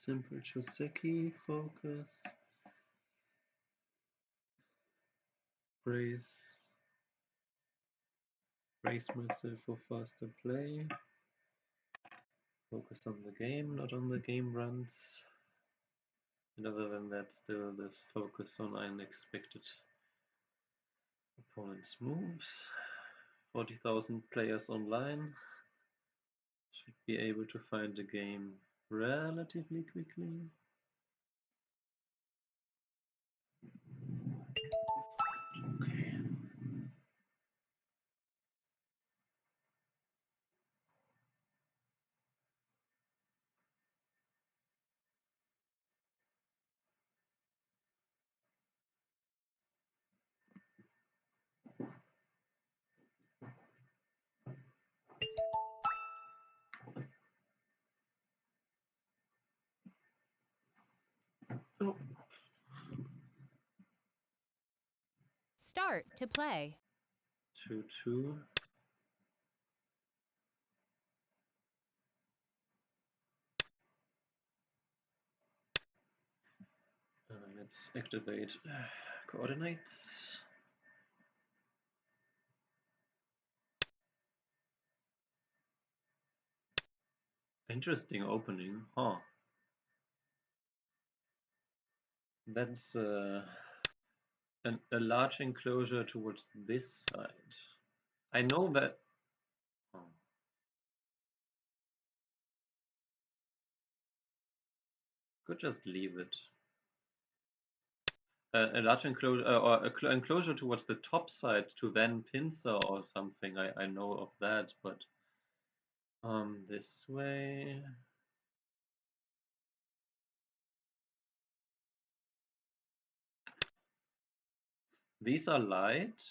simple Fuseki focus. Brace myself for faster play. Focus on the game, not on the game runs. And other than that, still this focus on unexpected opponents' moves. 40,000 players online. Should be able to find the game relatively quickly. Okay. Oh. Start to play. 2-2. Let's activate coordinates. Interesting opening, huh? That's a large enclosure towards this side. I know that. Oh. Could just leave it. A large enclosure or enclosure towards the top side to then pincer or something. I know of that, but this way. These are light.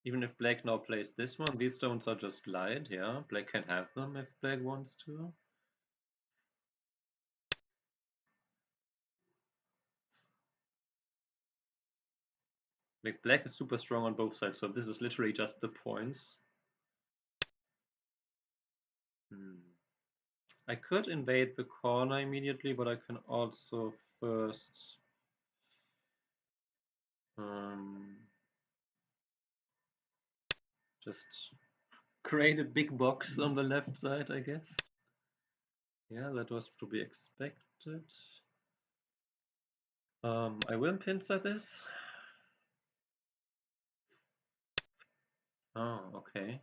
Even if black now plays this one, these stones are just light. Yeah, black can have them if black wants to. Like black is super strong on both sides, so this is literally just the points. I could invade the corner immediately, but I can also first just create a big box on the left side, I guess. Yeah, that was to be expected. I will pincer this. Oh, okay.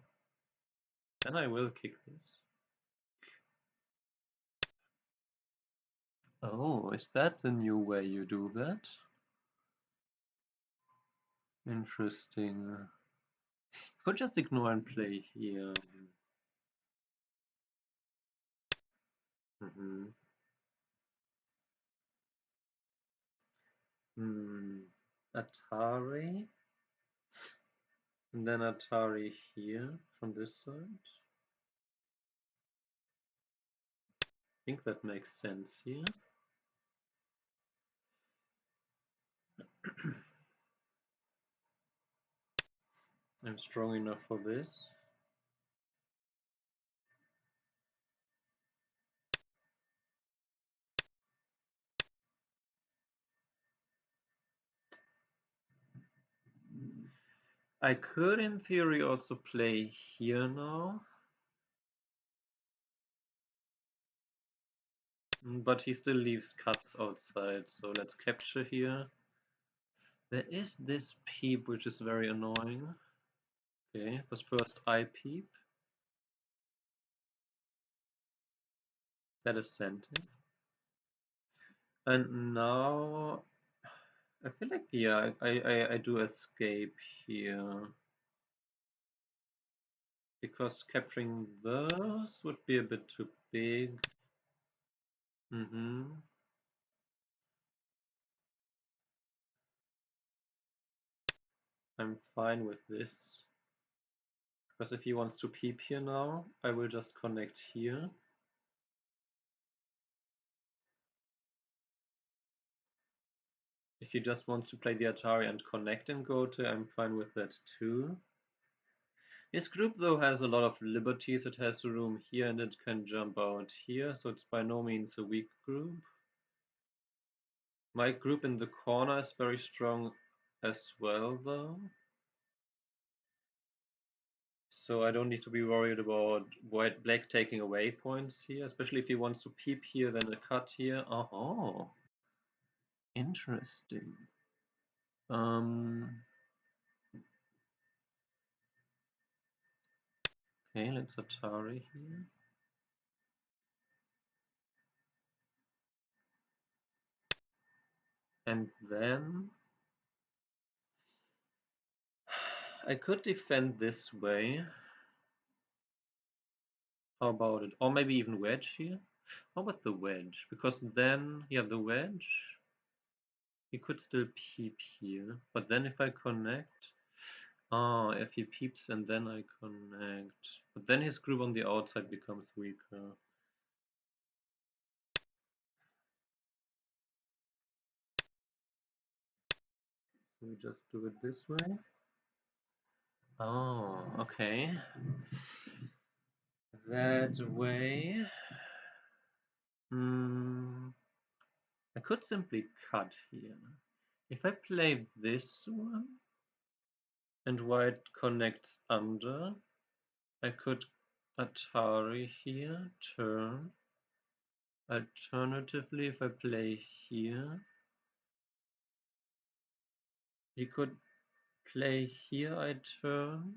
Then I will kick this. Oh, is that the new way you do that? Interesting. Could just ignore and play here. Atari. And then Atari here from this side. I think that makes sense here. I'm strong enough for this. I could, in theory, also play here now. But he still leaves cuts outside, so let's capture here. There is this peep, which is very annoying. Okay, but first I peep. That is scented. And now I feel like, yeah, I do escape here. Because capturing those would be a bit too big. I'm fine with this. Because if he wants to peep here now, I will just connect here. If he just wants to play the Atari and connect and go to, I'm fine with that too. His group though has a lot of liberties. It has room here and it can jump out here, so it's by no means a weak group. My group in the corner is very strong as well though. So I don't need to be worried about black taking away points here, especially if he wants to peep here, then a cut here. Oh, interesting. Okay, let's Atari here. And then I could defend this way. How about it? Or maybe even wedge here? How about the wedge? Because then, yeah, the wedge, he could still peep here. But then if I connect, if he peeps and then I connect. But then his group on the outside becomes weaker. So we just do it this way. Oh, okay. That way. I could simply cut here. If I play this one and white connects under, I could Atari here, turn. Alternatively, if I play here, he could play here, I turn.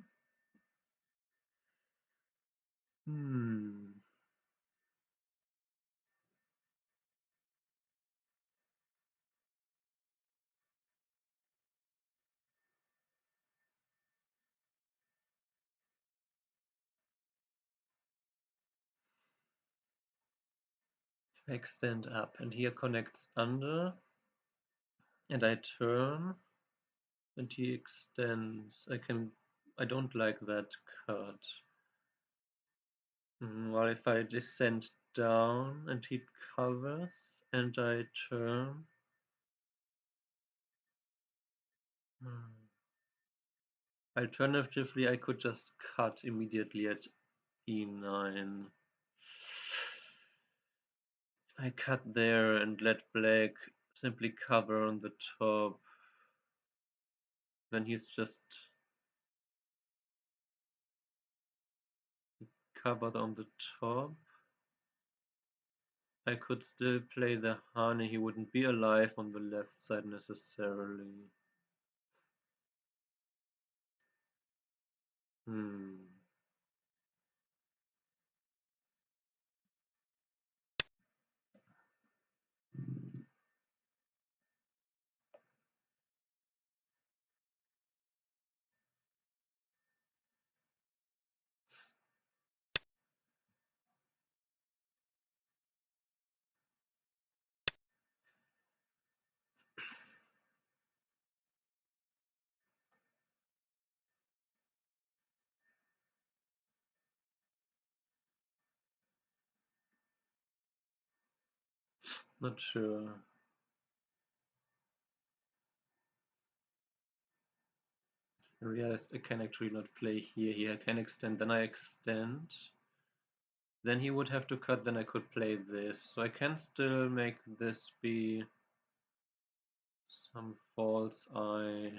I extend up and here connects under and I turn and he extends. I don't like that cut. Well, if I descend down and he covers and I turn. Alternatively, I could just cut immediately at e9. If I cut there and let black simply cover on the top, then he's just covered on the top. I could still play the honey, he wouldn't be alive on the left side necessarily. Not sure. I realized I can actually not play here. Here I can extend, then I extend. Then he would have to cut, then I could play this. So I can still make this be some false eye.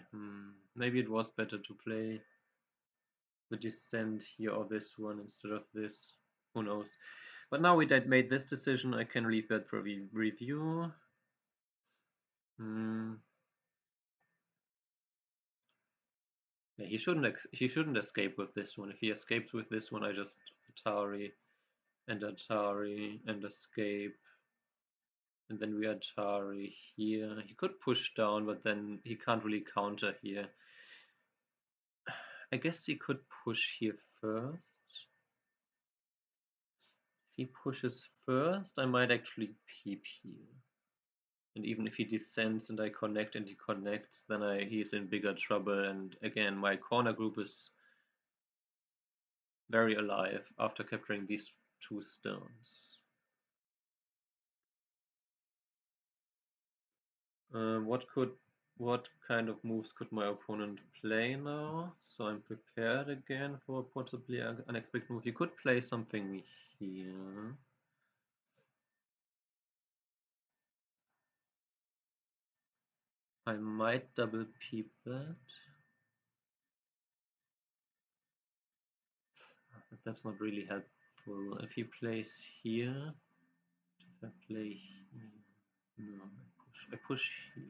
Maybe it was better to play the descent here or this one instead of this. Who knows? But now we made this decision, I can leave that for review. Yeah, he shouldn't escape with this one. If he escapes with this one, I just Atari and escape. And then we Atari here. He could push down, but then he can't really counter here. I guess he could push here first. If he pushes first, I might actually peep here. And even if he descends and I connect and he connects, then he's in bigger trouble. And again, my corner group is very alive after capturing these two stones. What could What kind of moves could my opponent play now? So I'm prepared again for a possibly unexpected move. You could play something here. I might double peep that. But that's not really helpful. If he plays here, if I play here, no, I push here.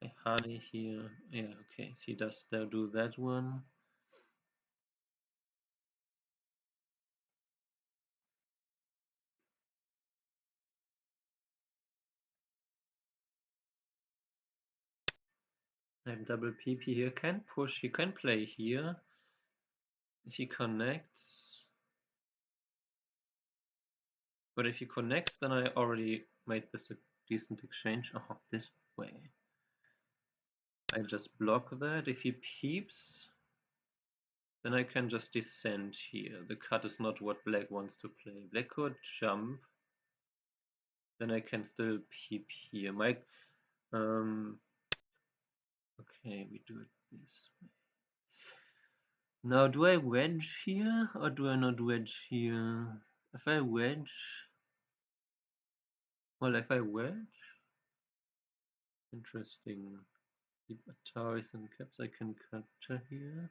I honey here. Yeah, okay. So he does still do that one. I have double PP here. Can push. He can play here. If he connects. But if he connects, then I already made this a decent exchange. Oh, this way. I just block that. If he peeps, then I can just descend here. The cut is not what black wants to play. Black could jump. Then I can still peep here. Okay, we do it this way. Now, do I wedge here or do I not wedge here? If I wedge, well, if I wedge, interesting. Keep Ataris and caps. I can capture here.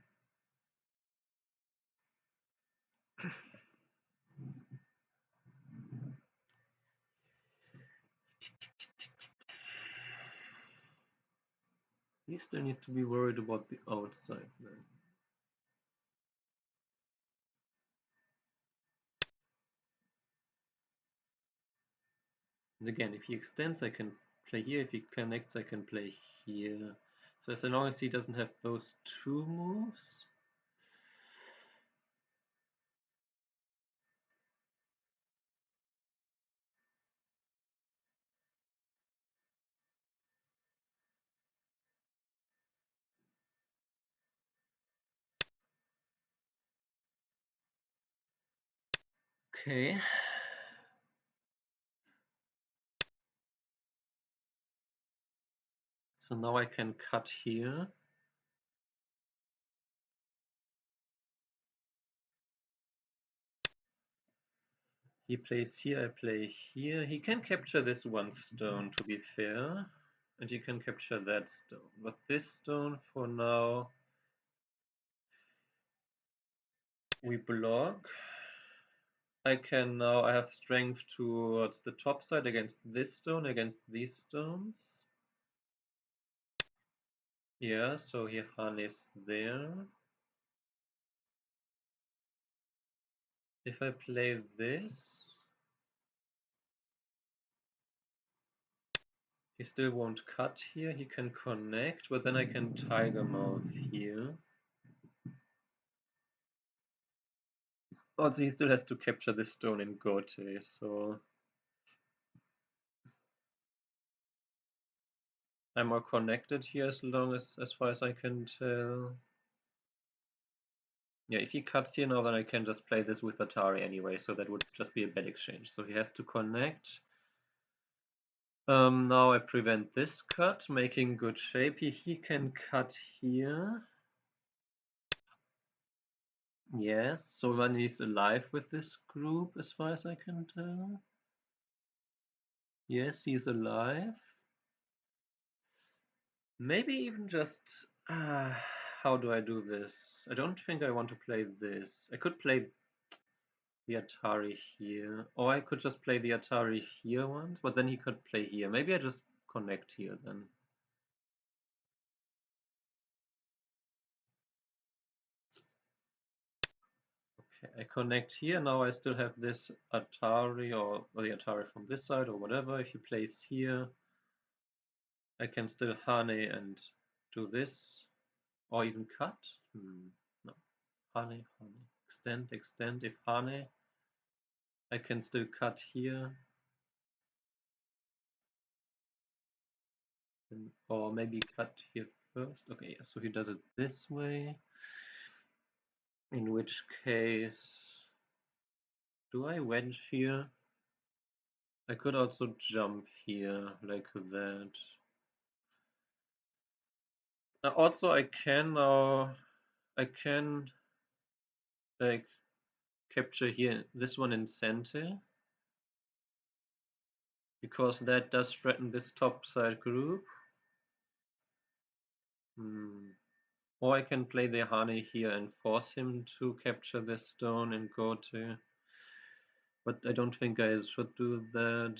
He still needs to be worried about the outside then. And again, if he extends, I can play here. If he connects, I can play here. So as long as he doesn't have those two moves. Okay. So now I can cut here. He plays here, I play here. He can capture this one stone, to be fair. And he can capture that stone. But this stone, for now, we block. I have strength towards the top side against this stone, against these stones. Yeah, so he harness there. If I play this, he still won't cut here. He can connect, but then I can tiger mouth here. Also, he still has to capture this stone in Gote, so I'm more connected here as far as I can tell. Yeah, if he cuts here now, then I can just play this with Atari anyway, so that would just be a bad exchange. So he has to connect. Now I prevent this cut, making good shape. He can cut here. Yes, so then he's alive with this group as far as I can tell. Yes, he's alive. Maybe even just... how do I do this? I don't think I want to play this. I could play the Atari here. Or I could just play the Atari here once, but then he could play here. Maybe I just connect here then. Okay, I connect here. Now I still have this Atari or the Atari from this side or whatever. If he plays here, I can still Hane and do this. Or even cut. No. Hane, Hane. Extend, extend. If Hane, I can still cut here. Or maybe cut here first. Okay, so he does it this way. In which case, do I wedge here? I could also jump here like that. Also, I can now. I can like capture here this one in center because that does threaten this top side group. Or I can play the Hane here and force him to capture this stone and go to. But I don't think I should do that.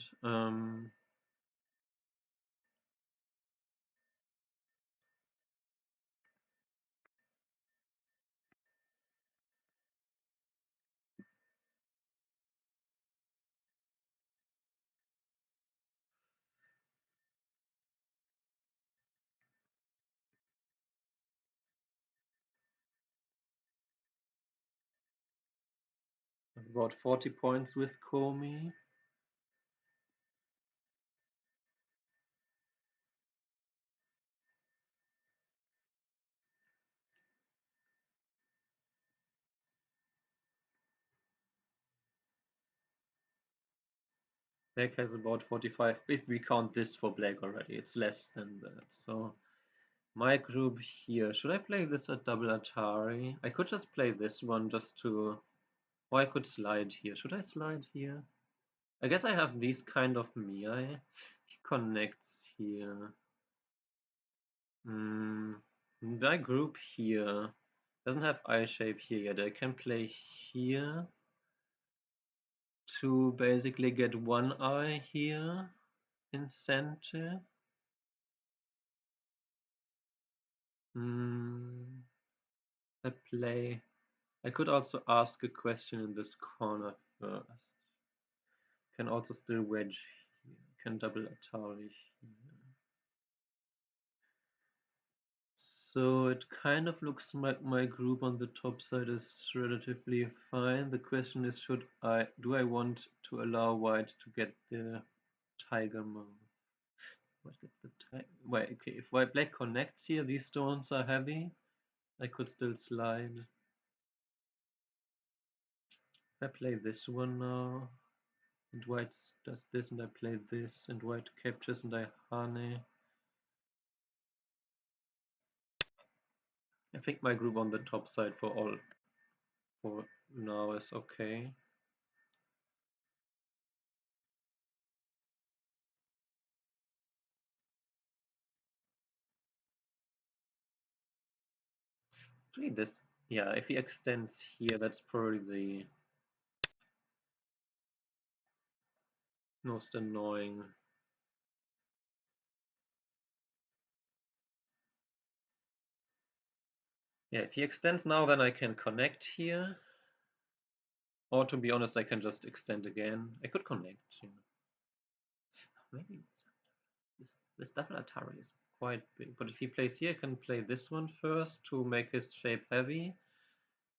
About 40 points with Komi. Black has about 45. If we count this for black already, it's less than that. So my group here. Should I play this at double Atari? I could just play this one just to. Or I could slide here. Should I slide here? I guess I have these kind of Miai. He connects here. My group here doesn't have eye shape here yet. I can play here to basically get one eye here in center. I play. I could also ask a question in this corner first. Can also still wedge here. Can double Atari here. So it kind of looks like my group on the top side is relatively fine. The question is, do I want to allow white to get the tiger mouth? What gets the tiger? Wait, okay. If white black connects here, these stones are heavy. I could still slide. If I play this one now, and white does this, and I play this, and white captures, and I honey. I think my group on the top side for now is okay. Actually, this, yeah, if he extends here, that's probably the most annoying. Yeah, if he extends now, then I can connect here. Or to be honest, I can just extend again. I could connect. You know. Maybe this double Atari is quite big. But if he plays here, I can play this one first to make his shape heavy.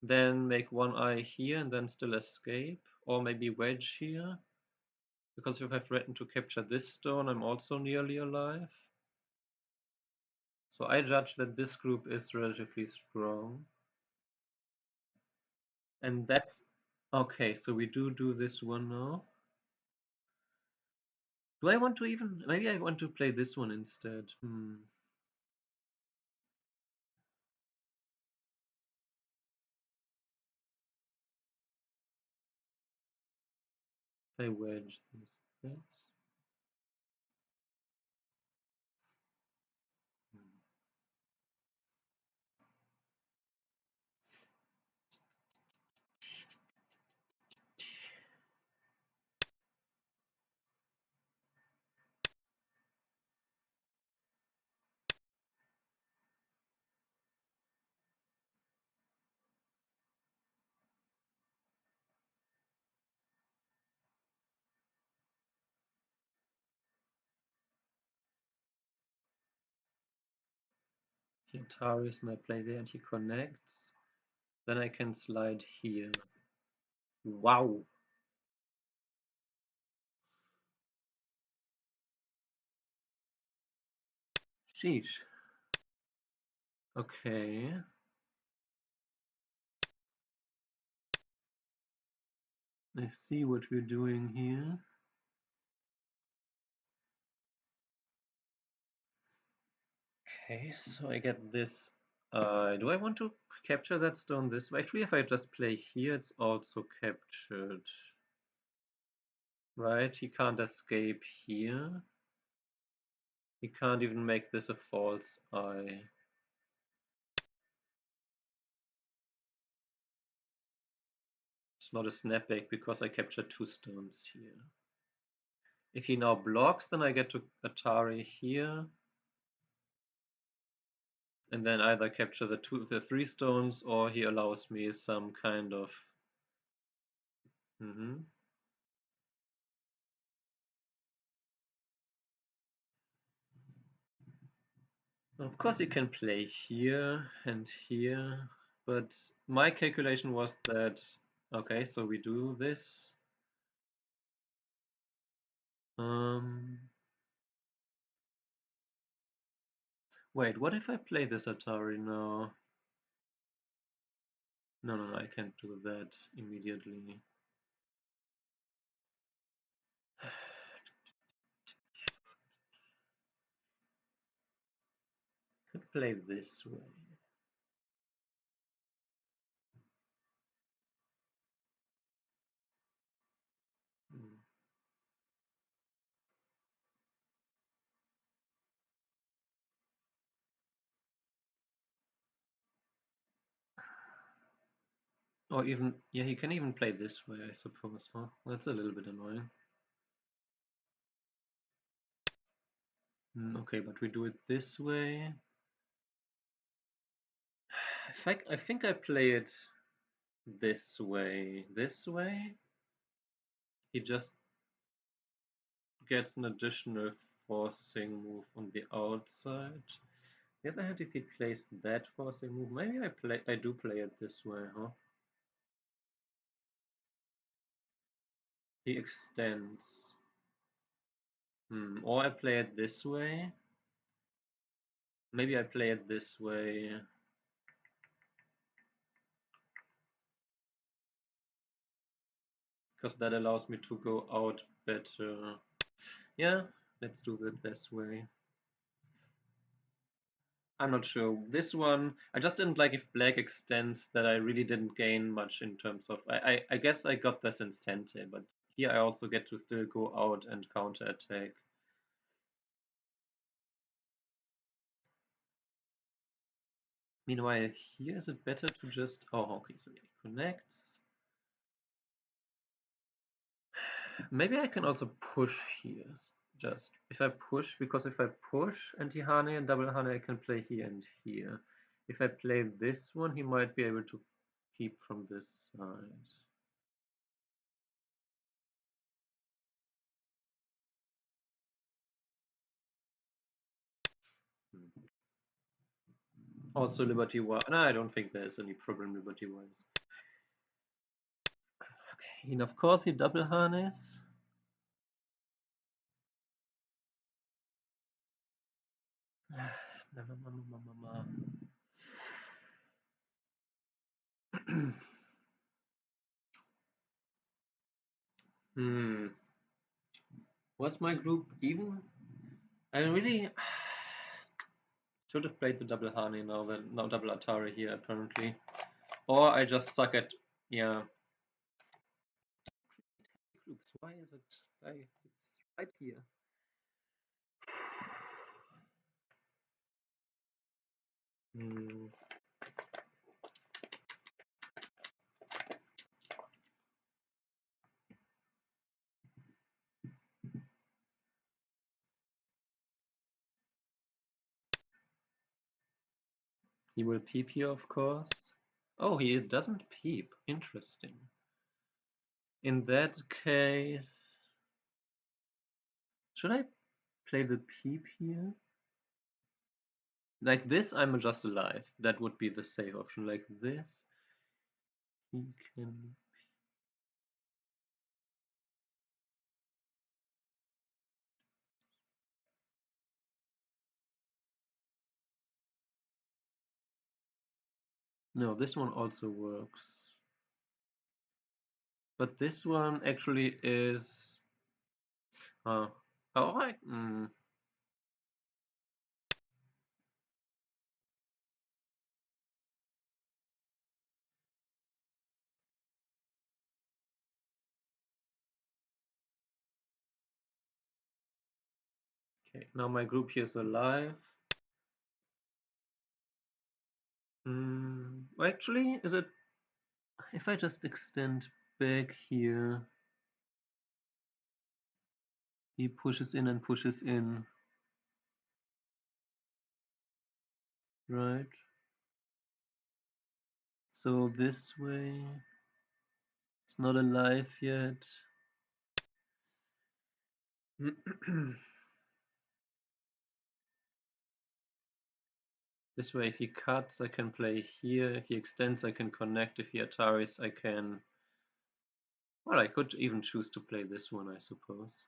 Then make one eye here and then still escape. Or maybe wedge here. Because if I threaten to capture this stone, I'm also nearly alive. So I judge that this group is relatively strong. And that's okay, so we do this one now. Do I want to even, maybe I want to play this one instead. I wedge this. He Antares and I play there and he connects. Then I can slide here. Wow. Sheesh. Okay. I see what we're doing here. Okay, so I get this. Do I want to capture that stone this way? Actually, if I just play here, it's also captured. Right? He can't escape here. He can't even make this a false eye. It's not a snapback because I captured 2 stones here. If he now blocks, then I get to Atari here. And then either capture the 3 stones, or he allows me some kind of... Of course you can play here and here, but my calculation was that, okay, so we do this. Wait, what if I play this Atari now? No, I can't do that immediately. Could play this way. Hmm. Or even, yeah, he can even play this way, I suppose. Huh? That's a little bit annoying. Okay, but we do it this way. I think I play it this way. This way? He just gets an additional forcing move on the outside. The other hand, if he plays that forcing move, maybe I do play it this way, huh? He extends. Or I play it this way. Maybe I play it this way. Because that allows me to go out better. Yeah, let's do it this way. I'm not sure. This one, I just didn't like if black extends that I really didn't gain much in terms of... I guess I got this incentive, but here I also get to still go out and counter attack. Meanwhile, here is it better to just... Oh, okay, so he connects. Maybe I can also push here. Just if I push, because if I push anti-Hane and double Hane, I can play here and here. If I play this one, he might be able to keep from this side. Also liberty-wise. No, I don't think there's any problem liberty-wise. Okay, and of course he double harness. Was my group even? I really should have played the double Hani now, then now double Atari here apparently. Or I just suck at, yeah. Groups, why is it like it's right here? He will peep here, of course. Oh, he doesn't peep. Interesting. In that case, should I play the peep here? Like this, I'm just alive. That would be the safe option. Like this, he can... No, this one also works. But this one actually is... oh, I... Okay, now my group here is alive. Actually, is it if I just extend back here, he pushes in and pushes in, right? So this way, it's not alive yet. This way, if he cuts, I can play here. If he extends, I can connect. If he Ataris, I can. Well, I could even choose to play this one, I suppose.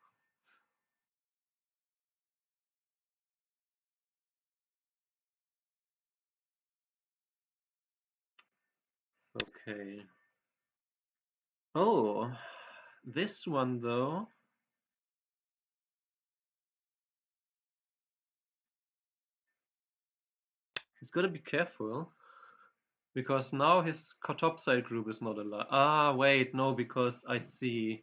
It's okay. Oh, this one though. He's gotta be careful. Because now his topside group is not alive. Ah, wait, no, because I see.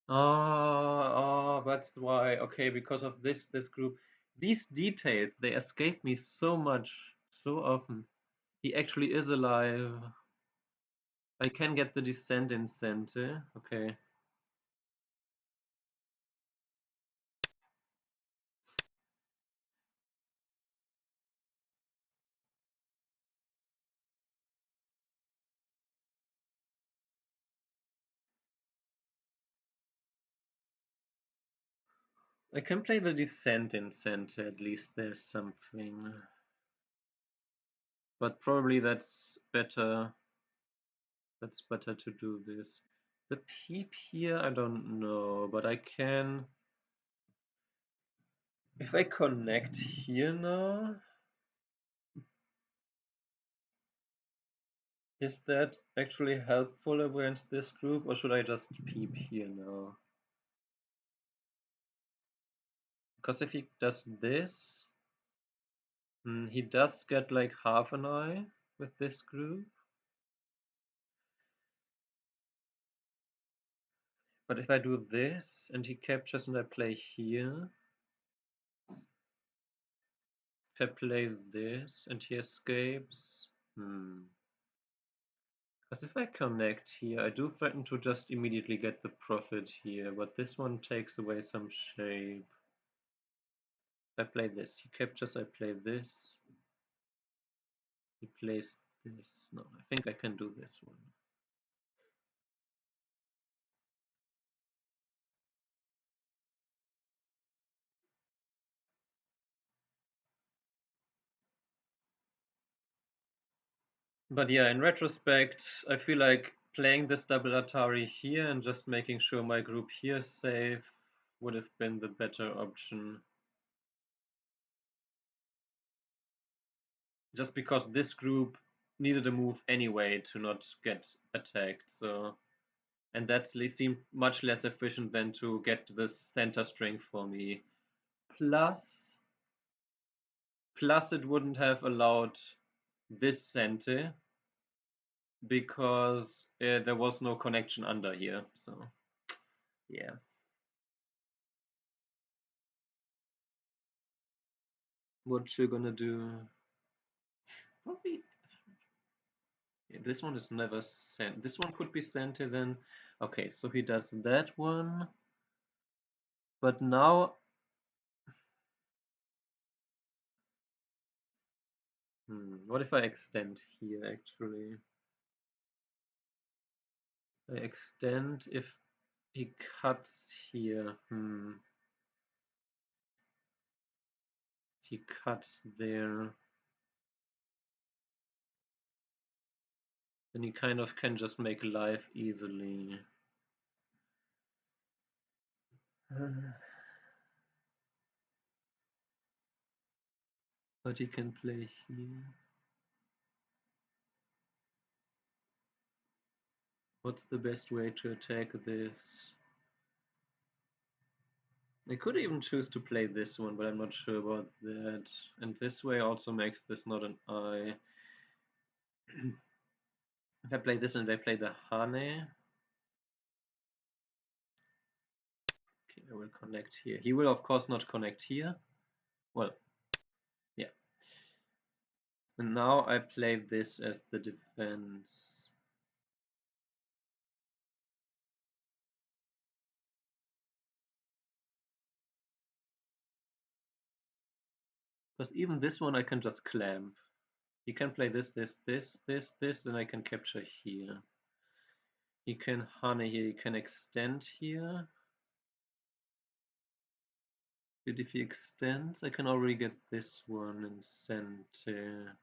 That's why. Okay, because of this group. These details, they escape me so much, so often. He actually is alive. I can get the descendant center. Okay. I can play the descendant center, at least there's something. But probably that's better. That's better to do this. The peep here, I don't know, but I can. If I connect here now, is that actually helpful against this group, or should I just peep here now? Because if he does this, he does get like half an eye with this group. But if I do this and he captures and I play here, if I play this and he escapes, Because if I connect here, I do threaten to just immediately get the profit here, but this one takes away some shape. If I play this, he captures, I play this. He plays this. No, I think I can do this one. But yeah, in retrospect, I feel like playing this double Atari here and just making sure my group here is safe would have been the better option. Just because this group needed a move anyway to not get attacked, so and that seemed much less efficient than to get this center string for me. Plus, plus it wouldn't have allowed this center because there was no connection under here. So yeah. What you're gonna do? Probably yeah, this one is never sent. This one could be center then. Okay, so he does that one. But now what if I extend here actually? I extend if he cuts here. He cuts there. Then he kind of can just make life easily. But he can play here. What's the best way to attack this? I could even choose to play this one, but I'm not sure about that. And this way also makes this not an eye. If I play this and I play the Hane. Okay, I will connect here. He will of course not connect here. Well, yeah. And now I play this as the defense. Because even this one I can just clamp. He can play this, then I can capture here. He can honey here, he can extend here. But if he extends, I can already get this one in center.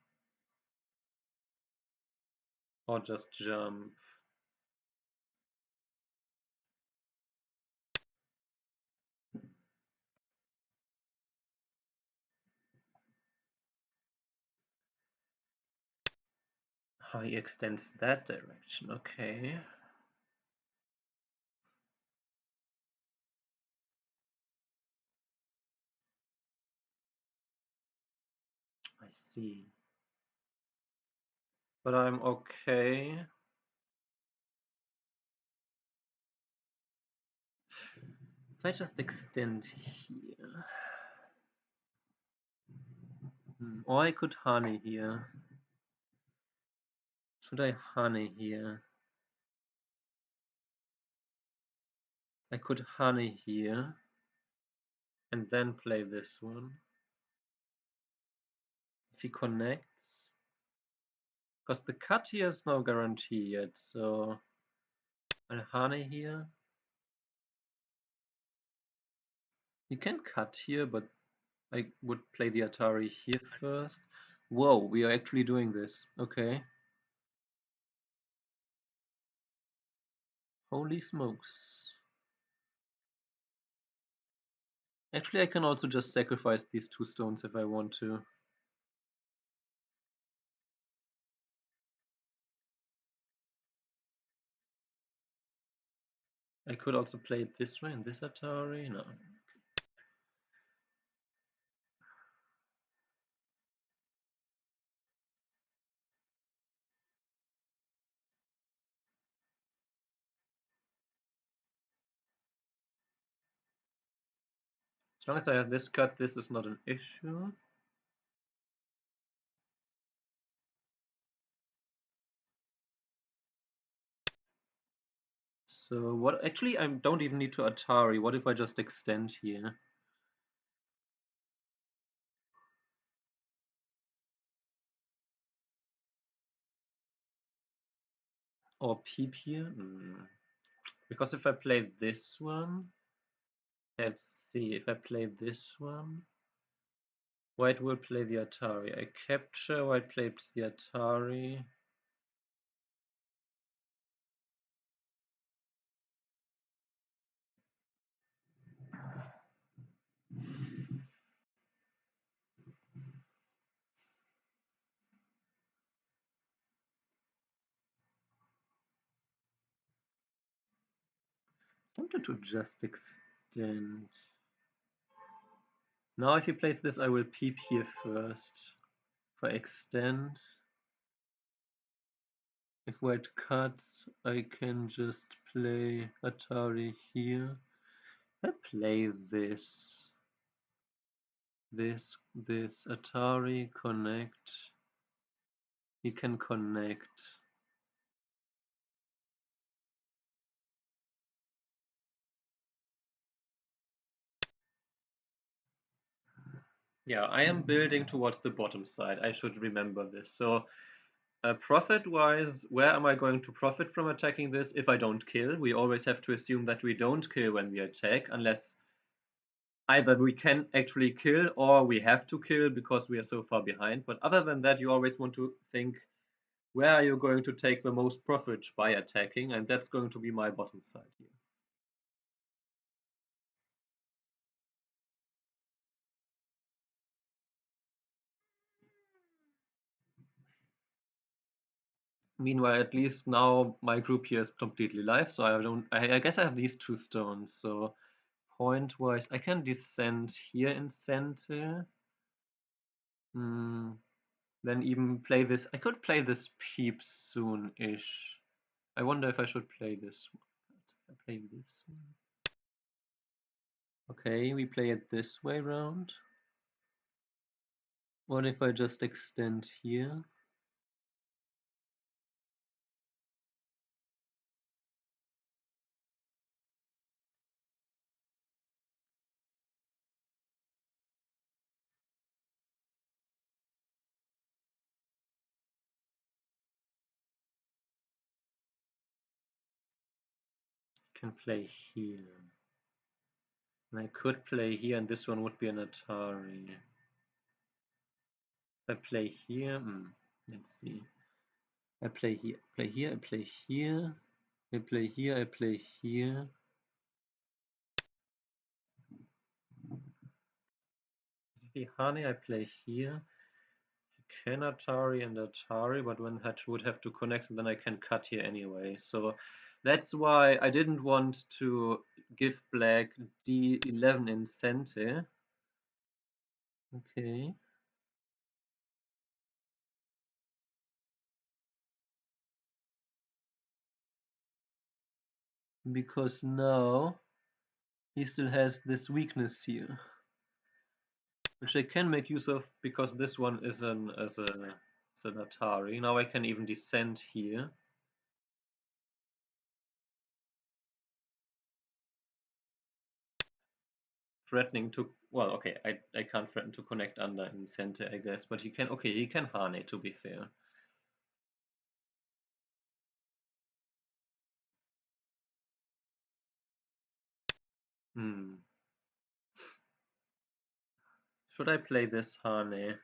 Or just jump. Oh, he extends that direction, okay. I see. But I'm okay. If I just extend here. Or I could honey here. Should I honey here? I could honey here. And then play this one. If he connects. Because the cut here is no guarantee yet, so I'll honey here. You can cut here, but I would play the Atari here first. Whoa, we are actually doing this. Okay. Holy smokes. Actually, I can also just sacrifice these 2 stones if I want to. I could also play it this way in this Atari. No. As long as I have this cut, this is not an issue. So what? Actually, I don't even need to Atari. What if I just extend here? Or peep here? Because if I play this one, let's see, if I play this one, white will play the Atari. I capture, white plays the Atari. I wanted to just extend. Now if he plays this, I will peep here first. If I extend, if white cuts, I can just play Atari here. I play this, Atari, connect. He can connect. Yeah, I am building towards the bottom side. I should remember this. So profit-wise, where am I going to profit from attacking this if I don't kill? We always have to assume that we don't kill when we attack, unless either we can actually kill or we have to kill because we are so far behind. But other than that, you always want to think, where are you going to take the most profit by attacking? And that's going to be my bottom side here. Meanwhile, at least now my group here is completely live, so I guess I have these 2 stones. So point-wise, I can descend here in center. Then even play this. I could play this peep soon-ish. I wonder if I should play this one. I play this one. Okay, we play it this way round. What if I just extend here? Can play here. And I could play here, and this one would be an Atari. If I play here, let's see. I play here, play here, I play here, I play here, I play here. If Hane, I play here. Can Atari and Atari, but when that would have to connect, then I can cut here anyway. So that's why I didn't want to give black D11 in center. Okay. Because now he still has this weakness here, which I can make use of because this one is an Atari. Now I can even descend here. Threatening to, well, okay, I can't threaten to connect under in center, I guess, but he can, okay, he can Hane, to be fair. Hmm. Should I play this Hane?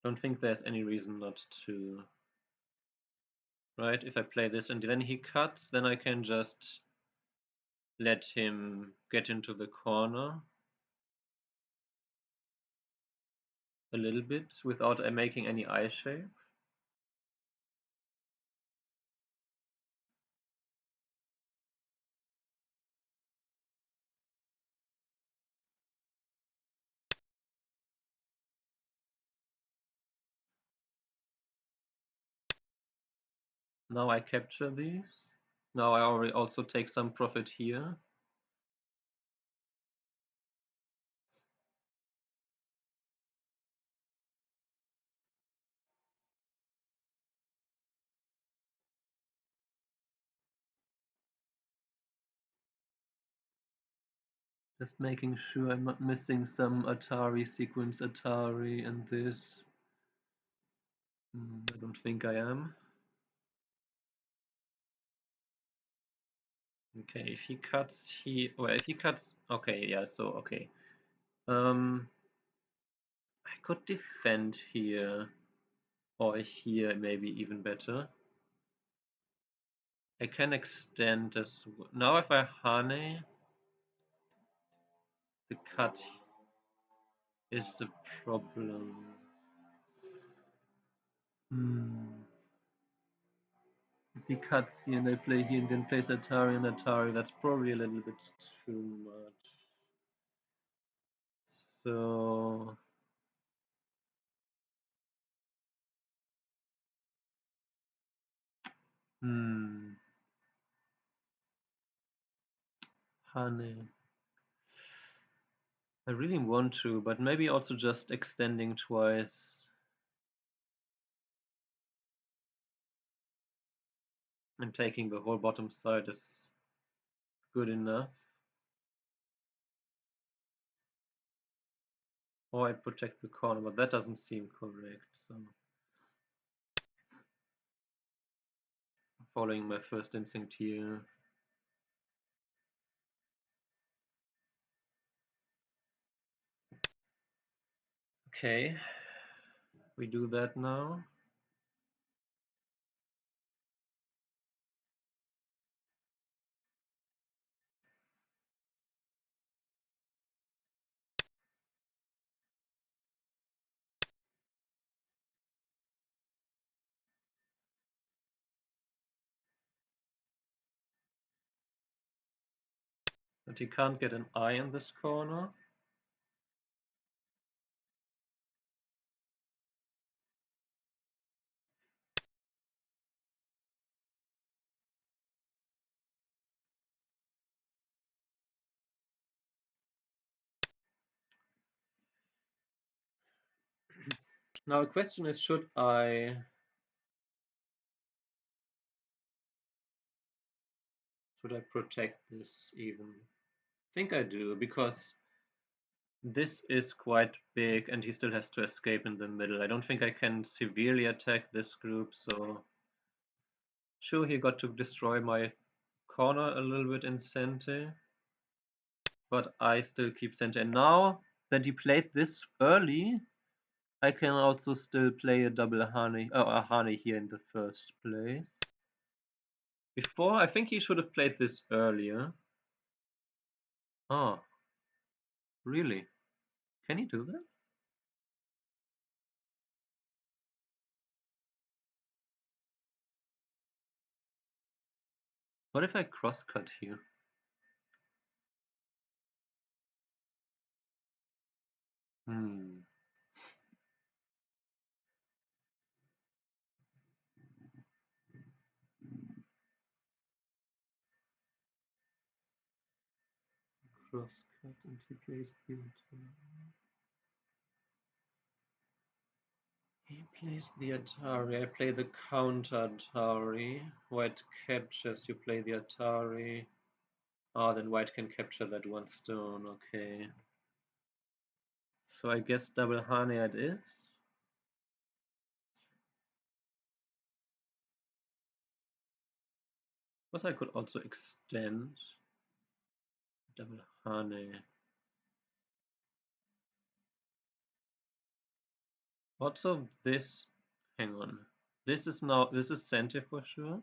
Don't think there's any reason not to. Right, if I play this and then he cuts, then I can just let him get into the corner a little bit without making any eye shape. Now I capture these. Now I already also take some profit here. Just making sure I'm not missing some Atari sequence, Atari and this. I don't think I am. Okay, if he cuts he, well, if he cuts, okay, yeah, so, okay. I could defend here, or here maybe even better. I can extend as well. Now if I Hane, the cut is the problem. If he cuts here and I play here and then plays Atari and Atari, that's probably a little bit too much. So Hane. I really want to, but maybe also just extending twice and taking the whole bottom side is good enough. Or I protect the corner, but that doesn't seem correct. So following my first instinct here. Okay, we do that now. But he can't get an eye in this corner. Now the question is, should I protect this even? I think I do, because this is quite big and he still has to escape in the middle. I don't think I can severely attack this group, so sure, he got to destroy my corner a little bit in center, but I still keep center. And now that he played this early, I can also still play a double Hane, a Hane here in the first place. Before, I think he should have played this earlier. Oh, really? Can he do that? What if I crosscut here? Hmm. Crosscut and he plays the Atari. He plays the Atari. I play the counter Atari. White captures. You play the Atari. Ah, then white can capture that one stone. Okay. So I guess double Hane it is. But I could also extend double Hane. Also this, hang on. This is center for sure.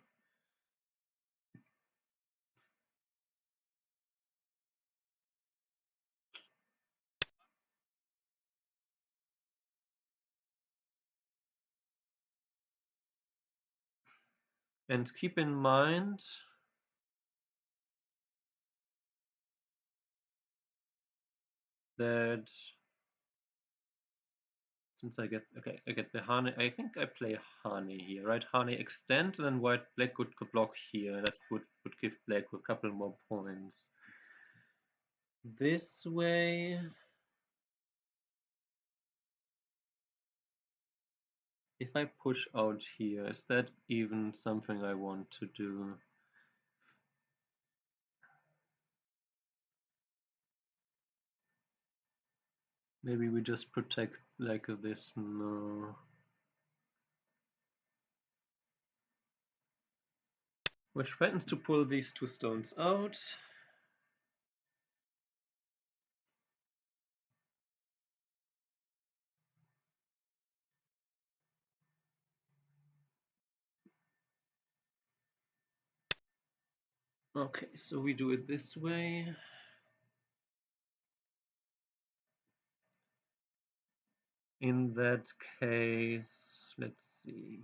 And keep in mind that since I get the Hane, I think I play Hane here, right? Hane extend, and then black could block here. That would give black a couple more points. This way, if I push out here, is that even something I want to do? Maybe we just protect like this. No. Which threatens to pull these two stones out. Okay, so we do it this way. In that case, let's see.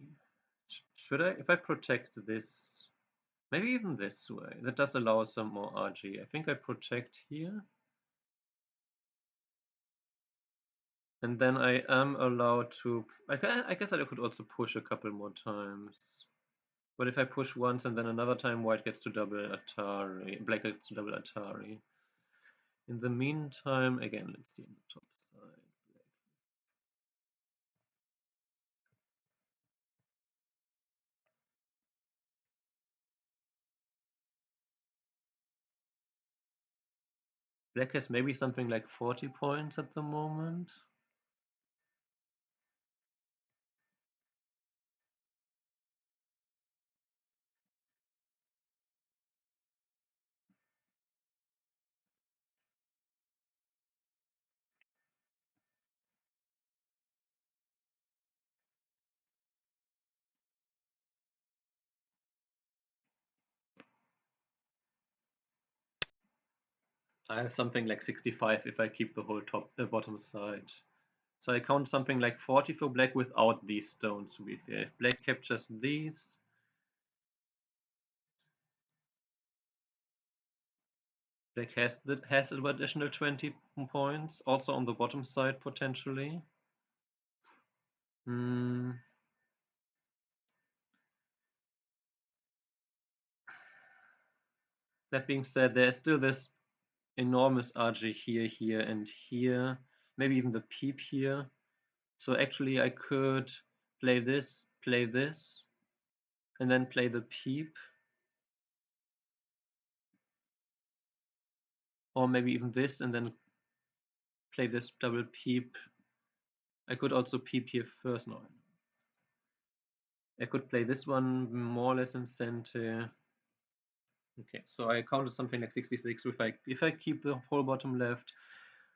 Should I, if I protect this, maybe even this way, that does allow some more RG. I think I protect here. And then I am allowed to, I guess I could also push a couple more times. But if I push once and then another time, white gets to double Atari, black gets to double Atari. In the meantime, again, let's see on the top side. Black has maybe something like 40 points at the moment. I have something like 65 if I keep the whole bottom side. So I count something like 40 for black without these stones, to be fair. If black captures these, black has an additional 20 points, also on the bottom side potentially. Hmm. That being said, there's still this enormous RG here, here, and here. Maybe even the peep here. So actually I could play this, and then play the peep. Or maybe even this and then play this double peep. I could also peep here first. No, I could play this one more or less in center. Okay, so I counted something like 66. If I keep the whole bottom left,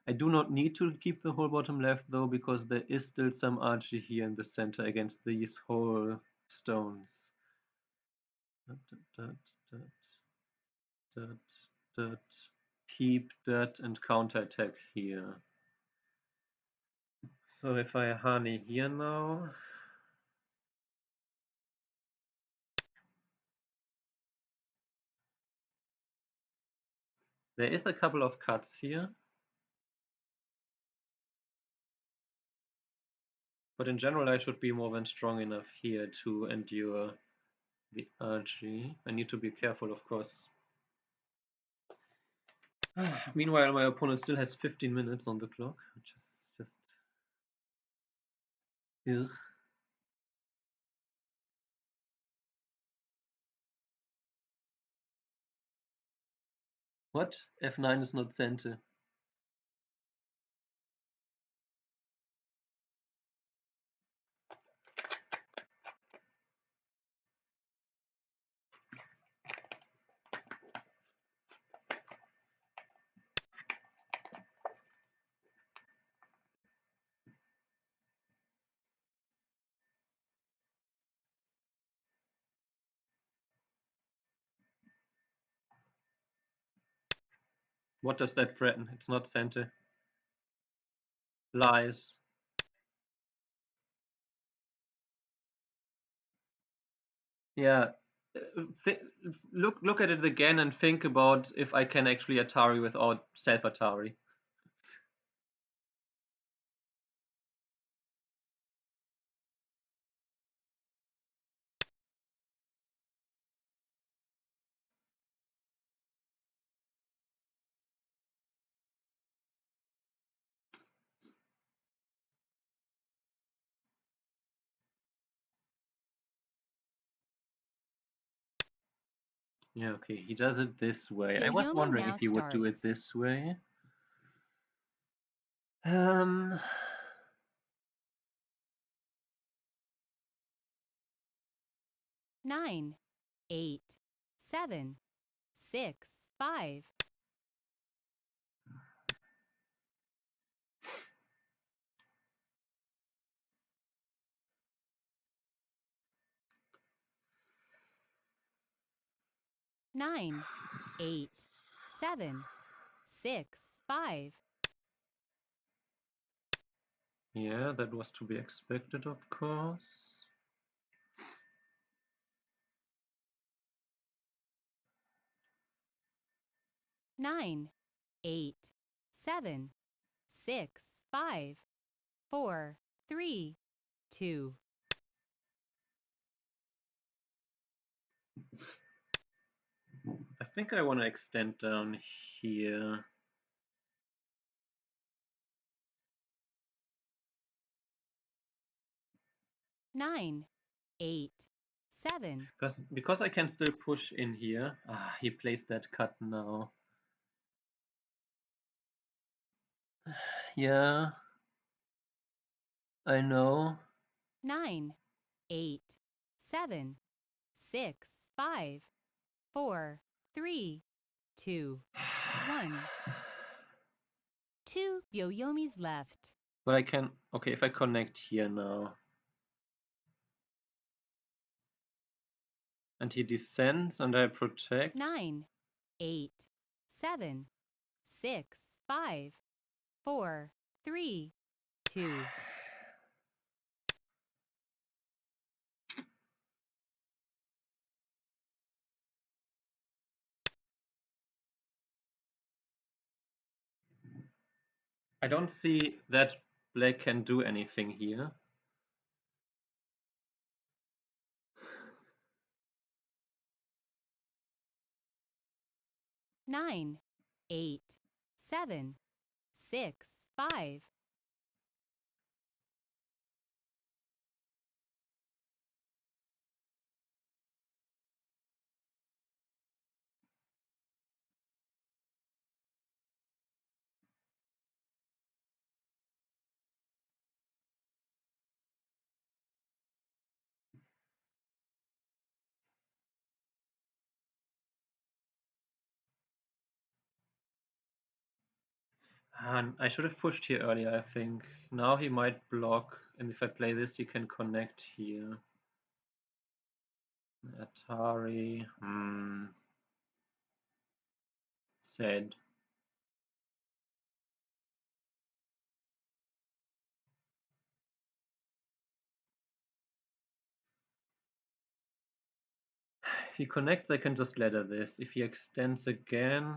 I do not need to keep the whole bottom left though, because there is still some archie here in the center against these whole stones. Dot, dot, dot, dot, dot, peep, dot, and counterattack here. So if I honey here now, there is a couple of cuts here, but in general I should be more than strong enough here to endure the archie. I need to be careful, of course. Meanwhile, my opponent still has 15 minutes on the clock, which is just ugh. What? F9 is not center. What does that threaten? It's not center. Lies. Yeah. Look at it again and think about if I can actually Atari without self Atari. Yeah, okay, he does it this way. I was Yo-Yomi wondering now if he would do it starts. this way. 9, 8, 7, 6, 5. 9, 8, 7, 6, 5. Yeah, that was to be expected, of course. Nine, 8, 7, 6, 5, 4, 3, 2. I think I want to extend down here. Nine, 8, 7. Because I can still push in here. Ah, he plays that cut now. Yeah, I know. 9, 8, 7, 6, 5, 4, 3, 2, 1. 2 Yo-Yomis left. But I can, okay, if I connect here now. And he descends and I protect. 9, 8, 7, 6, 5, 4, 3, 2. I don't see that black can do anything here. Nine, 8, 7, 6, 5. And I should have pushed here earlier, I think. Now he might block, and if I play this, he can connect here. Atari. Sad. If he connects, I can just ladder this. If he extends again,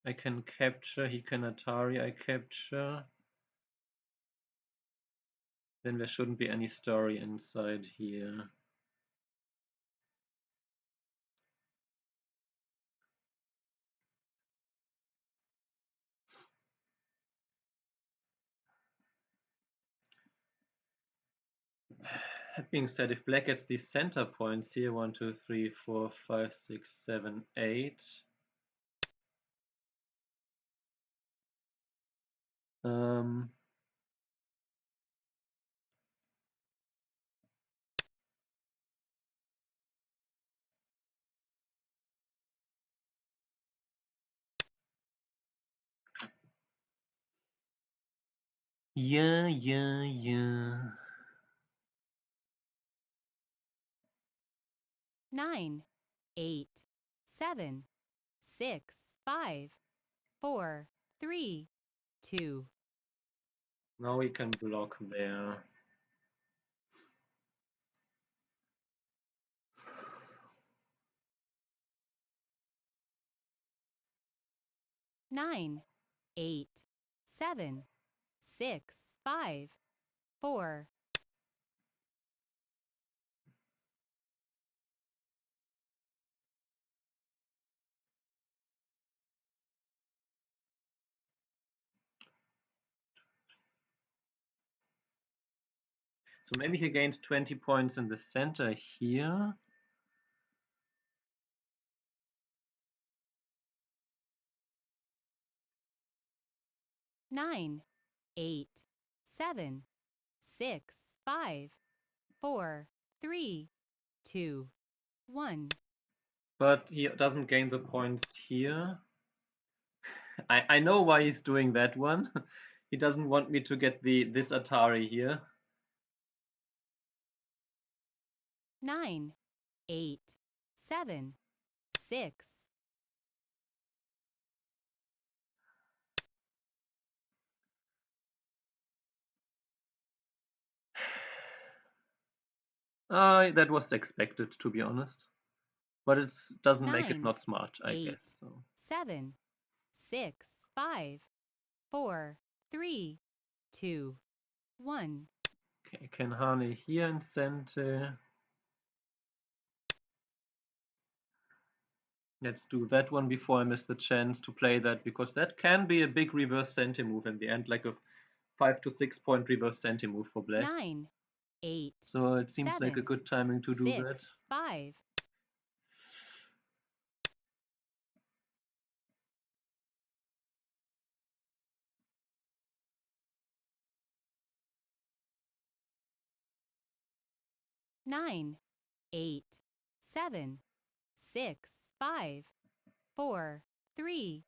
I can capture. He can Atari, I capture. Then there shouldn't be any story inside here. That being said, if black gets these center points here, 1, 2, 3, 4, 5, 6, 7, 8. Yeah. 9, 8, 7, 6, 5, 4, 3, 2. Now we can block there. Nine, 8, 7, 6, 5, 4. So maybe he gains 20 points in the center here. Nine, 8, 7, 6, 5, 4, 3, 2, 1. But he doesn't gain the points here. I know why he's doing that one. He doesn't want me to get this Atari here. 9, 8, 7, 6. That was expected, to be honest. But it doesn't make it 9, not smart, I 8, guess. So. 7, 6, 5, 4, 3, 2, 1. Okay, can Hane here in center. Let's do that one before I miss the chance to play that, because that can be a big reverse centi move in the end, like a 5 to 6 point reverse centi move for black. 9, 8, So it seems like a 7, good timing to do 6, that. 5. 9, 8, 7, 6, 5, 4, 3.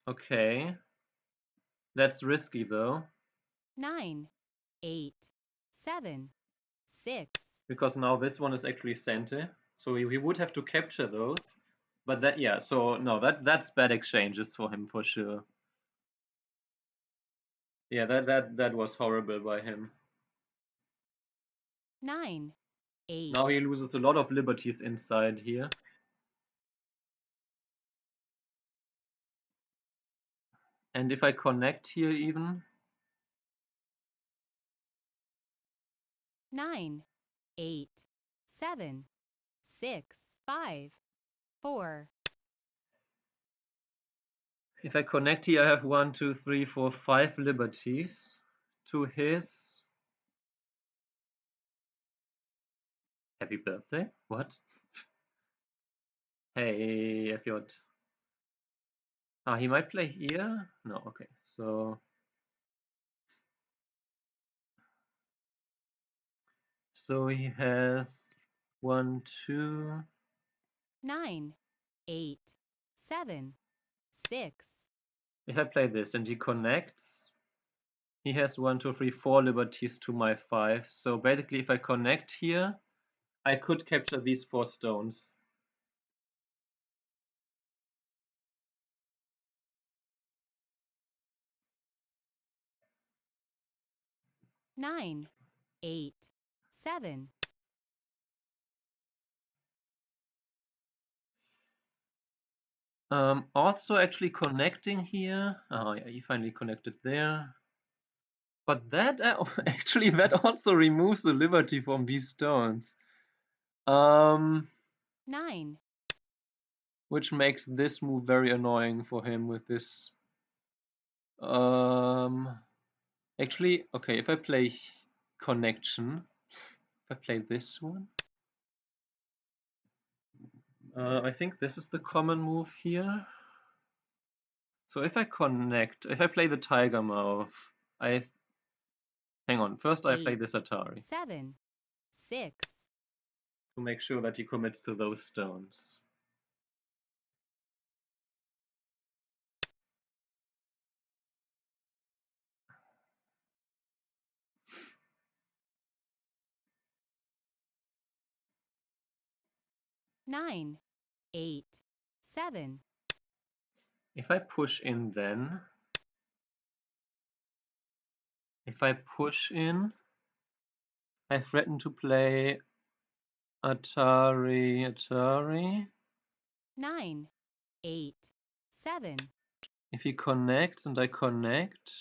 Okay. That's risky though. 9, 8, 7, 6. Because now this one is actually centi. So we would have to capture those. But that, yeah, so no, that's bad exchanges for him for sure. Yeah, that was horrible by him. 9, 8. Now he loses a lot of liberties inside here. And if I connect here even, 9, 8, 7, 6, 5, 4. if I connect here, I have 1, 2, 3, 4, 5 liberties to his. Happy birthday? What? Hey, FJ. He might play here? No, okay. So So he has 1, 2. 9, 8, 7, 6. If I play this and he connects, he has 1, 2, 3, 4 liberties to my 5. So basically, if I connect here, I could capture these 4 stones. Nine, 8, 7. Also actually connecting here. Oh yeah, he finally connected there. But that actually that also removes the liberty from these stones. 9, Which makes this move very annoying for him with this. Actually, okay, if I play connection, if I play this one, I think this is the common move here. So if I connect, if I play the tiger mouth, I hang on. First, I play 8, this Atari 7, 6. to make sure that he commits to those stones. Nine, 8, 7. If I push in, then if I push in, I threaten to play Atari. 9, 8, 7. If he connects and I connect,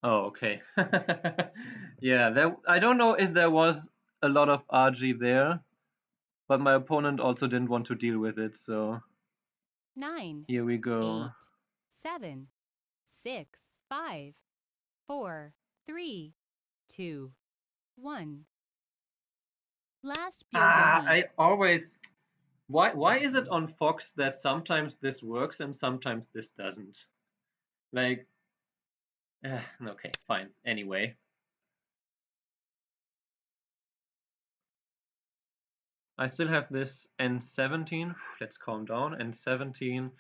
oh, okay. Yeah, I don't know if there was a lot of RG there, but my opponent also didn't want to deal with it, so 9, here we go. 8, 7, 6, 5, 4, 3, 2, 1. Last Byoyomi. I always why is it on Fox that sometimes this works and sometimes this doesn't? Like, okay, fine. Anyway, I still have this N17. Let's calm down. N17.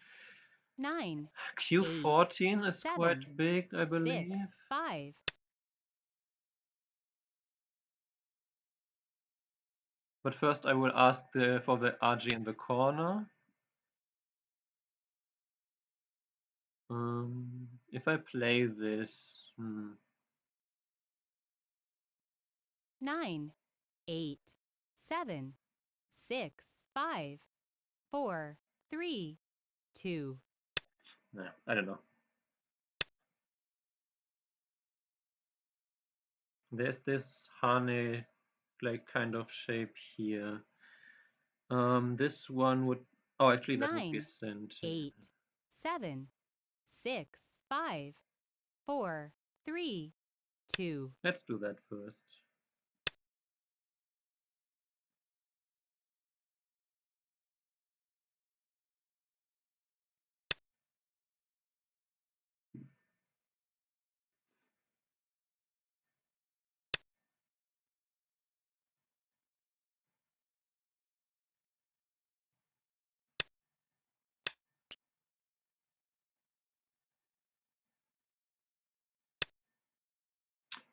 9, Q14 is 7, quite big, I 6, believe. 5. But first I will ask for the RG in the corner. If I play this, 9, 8, 7, 6, 5, 4, 3, 2. nah, I don't know. There's this Hane like kind of shape here. This one would. Oh, actually, that would be 9, sent. 8, 7, 6, 5, 4, 3, 2. Let's do that first.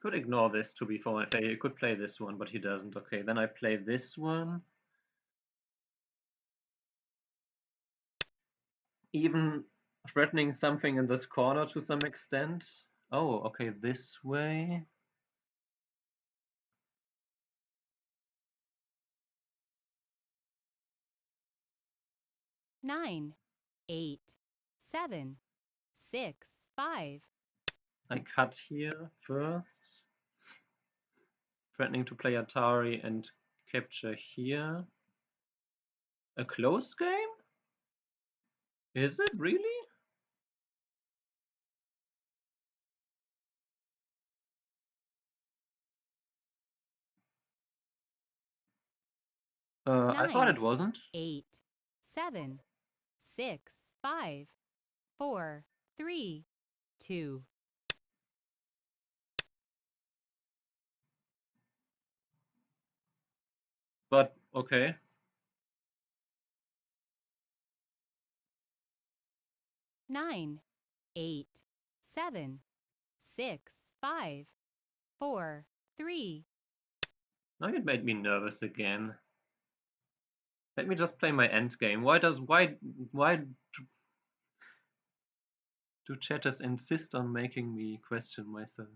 Could ignore this to be fair. He could play this one, but he doesn't. Okay, then I play this one. Even threatening something in this corner to some extent. Oh, okay, this way. Nine, 8, 7, 6, 5. I cut here first. Threatening to play Atari and capture here. A close game? Is it really? I thought it 9, wasn't. 8, 7, 6, 5, 4, 3, 2, But okay. 9, 8, 7, 6, 5, 4, 3. Now it made me nervous again. Let me just play my end game. Why do chatters insist on making me question myself?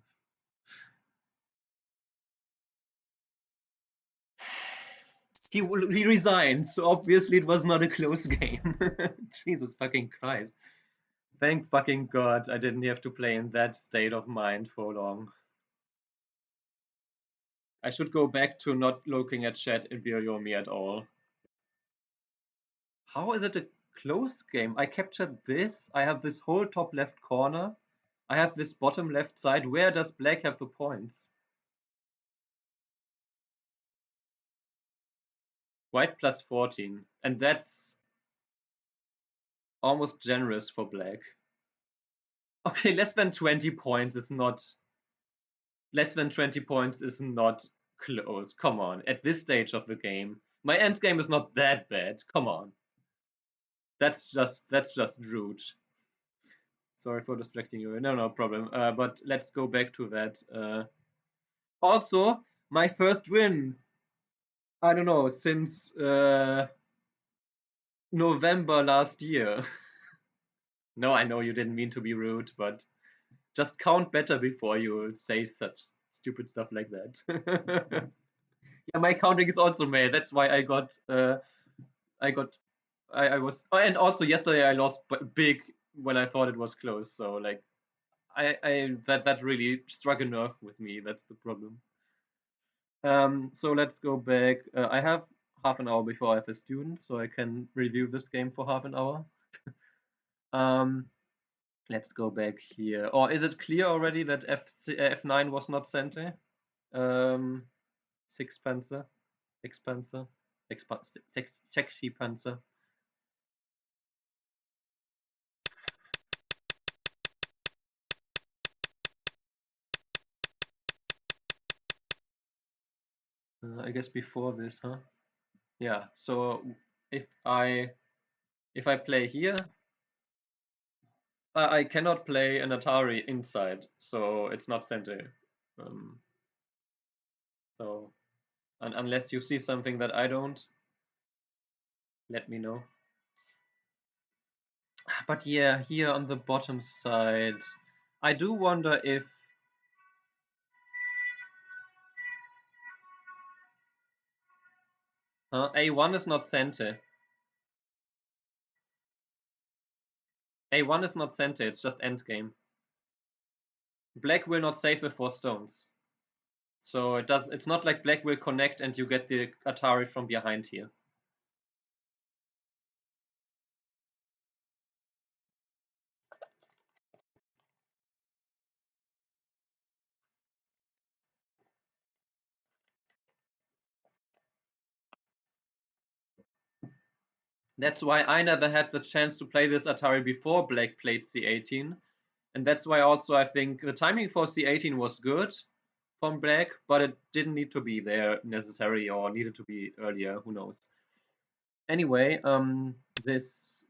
He resigned, so obviously it was not a close game. Jesus fucking Christ. Thank fucking God I didn't have to play in that state of mind for long. I should go back to not looking at chat in Bioyomi at all. How is it a close game? I captured this. I have this whole top left corner. I have this bottom left side. Where does black have the points? White plus 14. And that's almost generous for black. Okay, less than 20 points is not... Less than 20 points is not close. Come on. At this stage of the game. My end game is not that bad. Come on. That's just rude. Sorry for distracting you. No problem. But let's go back to that. Also, my first win. I don't know, since November last year. No, I know you didn't mean to be rude, but just count better before you say such stupid stuff like that. Yeah, my counting is also made. That's why I was, oh, and also yesterday I lost big when I thought it was close. So like, that really struck a nerve with me. That's the problem. So let's go back. I have half an hour before I have a student, so I can review this game for half an hour. um, let's go back here. Or is it clear already that F9 was not Sente? Six Panzer, six Panzer, sexy Panzer. I guess before this, huh? Yeah. So if I play here, I cannot play an Atari inside, so it's not Sente. So unless you see something that I don't, let me know. But yeah, here on the bottom side, I do wonder if A1 is not Sente. A1 is not Sente, it's just endgame. Black will not save with 4 stones. So it's not like black will connect and you get the Atari from behind here. That's why I never had the chance to play this Atari before black played C18. And that's why also I think the timing for C18 was good from black, but it didn't need to be there necessarily or needed to be earlier, who knows. Anyway, this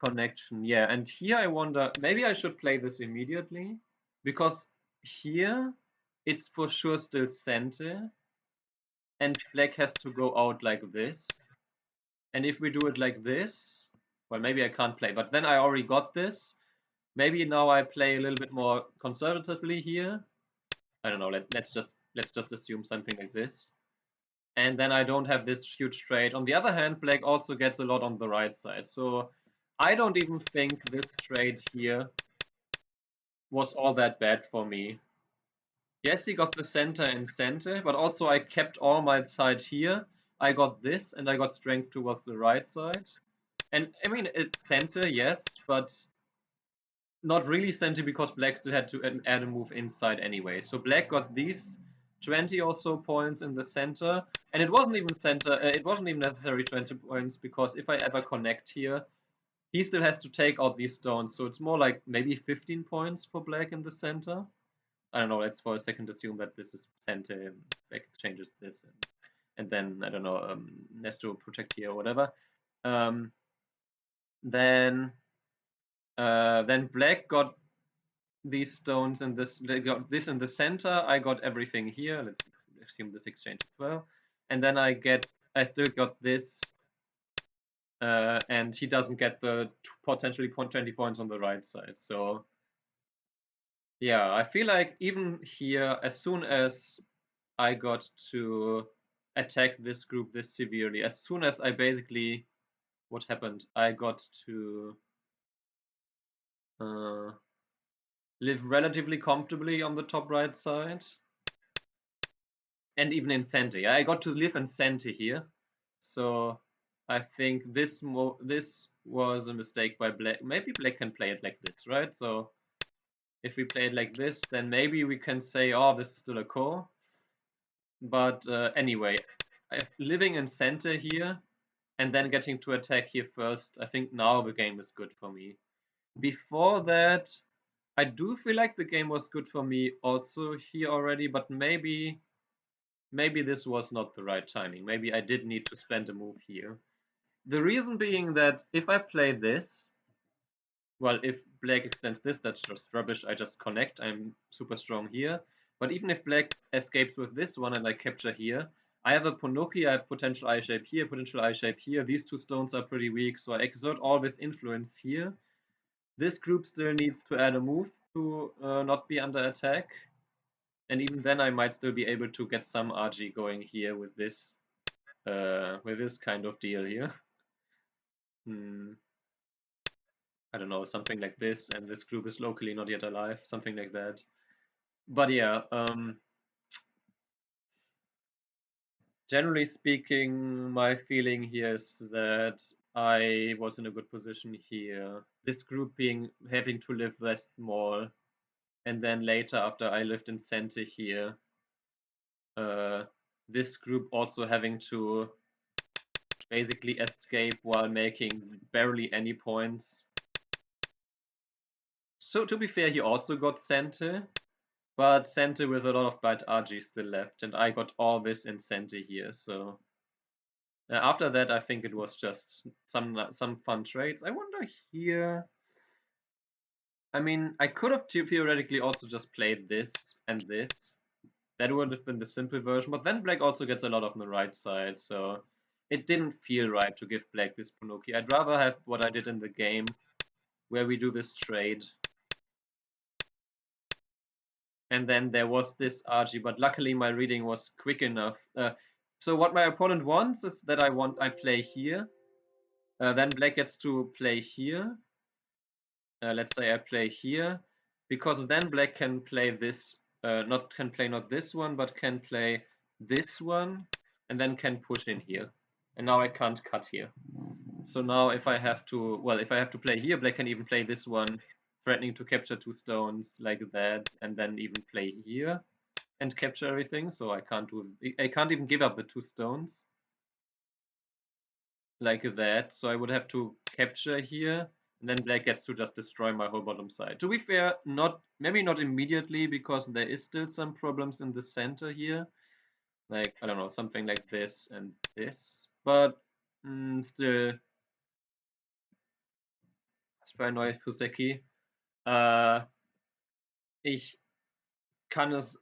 connection, yeah, and here I wonder, maybe I should play this immediately, because here it's for sure still Sente, and black has to go out like this. And if we do it like this, well, maybe I can't play, but then I already got this. Maybe now I play a little bit more conservatively here. I don't know, let's just assume something like this. And then I don't have this huge trade. On the other hand, black also gets a lot on the right side. So I don't even think this trade here was all that bad for me. Yes, he got the center and center, but also I kept all my side here. I got this and I got strength towards the right side. And I mean, it's center, yes, but not really center because black still had to add a move inside anyway. So black got these 20 or so points in the center, and it wasn't even center. It wasn't even necessary 20 points because if I ever connect here, he still has to take out these stones, so it's more like maybe 15 points for black in the center. I don't know, let's for a second assume that this is center and black exchanges this, and then, I don't know, has to protect here or whatever. Um, then black got these stones and this, they got this in the center. I got everything here. Let's assume this exchange as well. And then I still got this, and he doesn't get the potentially 20 points on the right side. So yeah, I feel like even here, as soon as I got to attack this group this severely, as soon as I basically, what happened? I got to live relatively comfortably on the top right side. And even in center. Yeah, I got to live in center here. So I think this was a mistake by black. Maybe black can play it like this, right? So if we play it like this, then maybe we can say, oh, this is still a core. But anyway, living in center here and then getting to attack here first, I think now the game is good for me. Before that, I do feel like the game was good for me also here already, but maybe this was not the right timing. Maybe I did need to spend a move here. The reason being that if I play this, well, if black extends this, that's just rubbish. I just connect. I'm super strong here. But even if black escapes with this one and I capture here, I have a Ponoki, I have potential eye shape here, potential eye shape here. These two stones are pretty weak, so I exert all this influence here. This group still needs to add a move to not be under attack. And even then I might still be able to get some RG going here with this kind of deal here. I don't know, something like this, and this group is locally not yet alive, something like that. But yeah, generally speaking, my feeling here is that I was in a good position here. This group having to live west mall, and then later after I lived in center here, this group also having to basically escape while making barely any points. So to be fair, he also got center, but center with a lot of bad RG still left, and I got all this in center here. So after that, I think it was just some fun trades. I wonder here. I mean, I could have theoretically also just played this and this. That would have been the simple version, but then black also gets a lot on the right side, so it didn't feel right to give black this Ponoki. I'd rather have what I did in the game, where we do this trade. And then there was this RG, but luckily my reading was quick enough. So what my opponent wants is that I play here. Then black gets to play here. Let's say I play here, because then black can play this, not this one, but can play this one, and then can push in here. And now I can't cut here. So now if I have to play here, black can even play this one, threatening to capture two stones like that, and then even play here and capture everything. So I can't even give up the two stones like that. So I would have to capture here, and then black gets to just destroy my whole bottom side. To be fair, maybe not immediately, because there is still some problems in the center here. Like, I don't know, something like this and this. But still, was für ein neues Fuseki. Ich kann es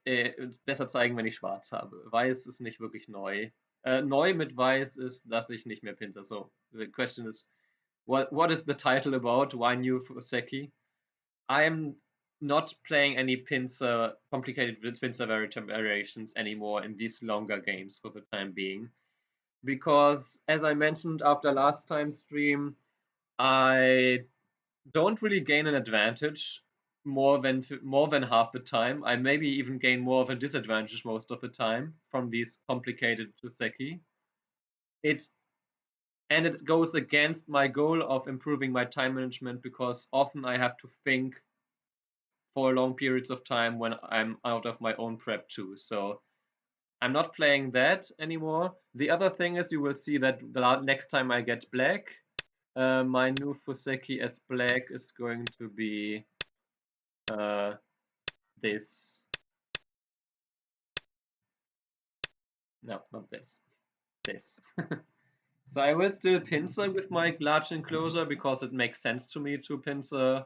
besser zeigen, wenn ich schwarz habe. Weiß ist nicht wirklich neu. Neu mit weiß ist, dass ich nicht mehr pinse. So, the question is, what is the title about? Why new Fuseki? I'm not playing any complicated pincer variations anymore in these longer games for the time being. Because, as I mentioned after last time's stream, I don't really gain an advantage more than half the time. I maybe even gain more of a disadvantage most of the time from these complicated Fuseki. It goes against my goal of improving my time management, because often I have to think for long periods of time when I'm out of my own prep too. So I'm not playing that anymore. The other thing is, you will see that the next time I get black, My new Fuseki as black is going to be this. No, not this. This. So I will still pincer with my large enclosure because it makes sense to me to pincer.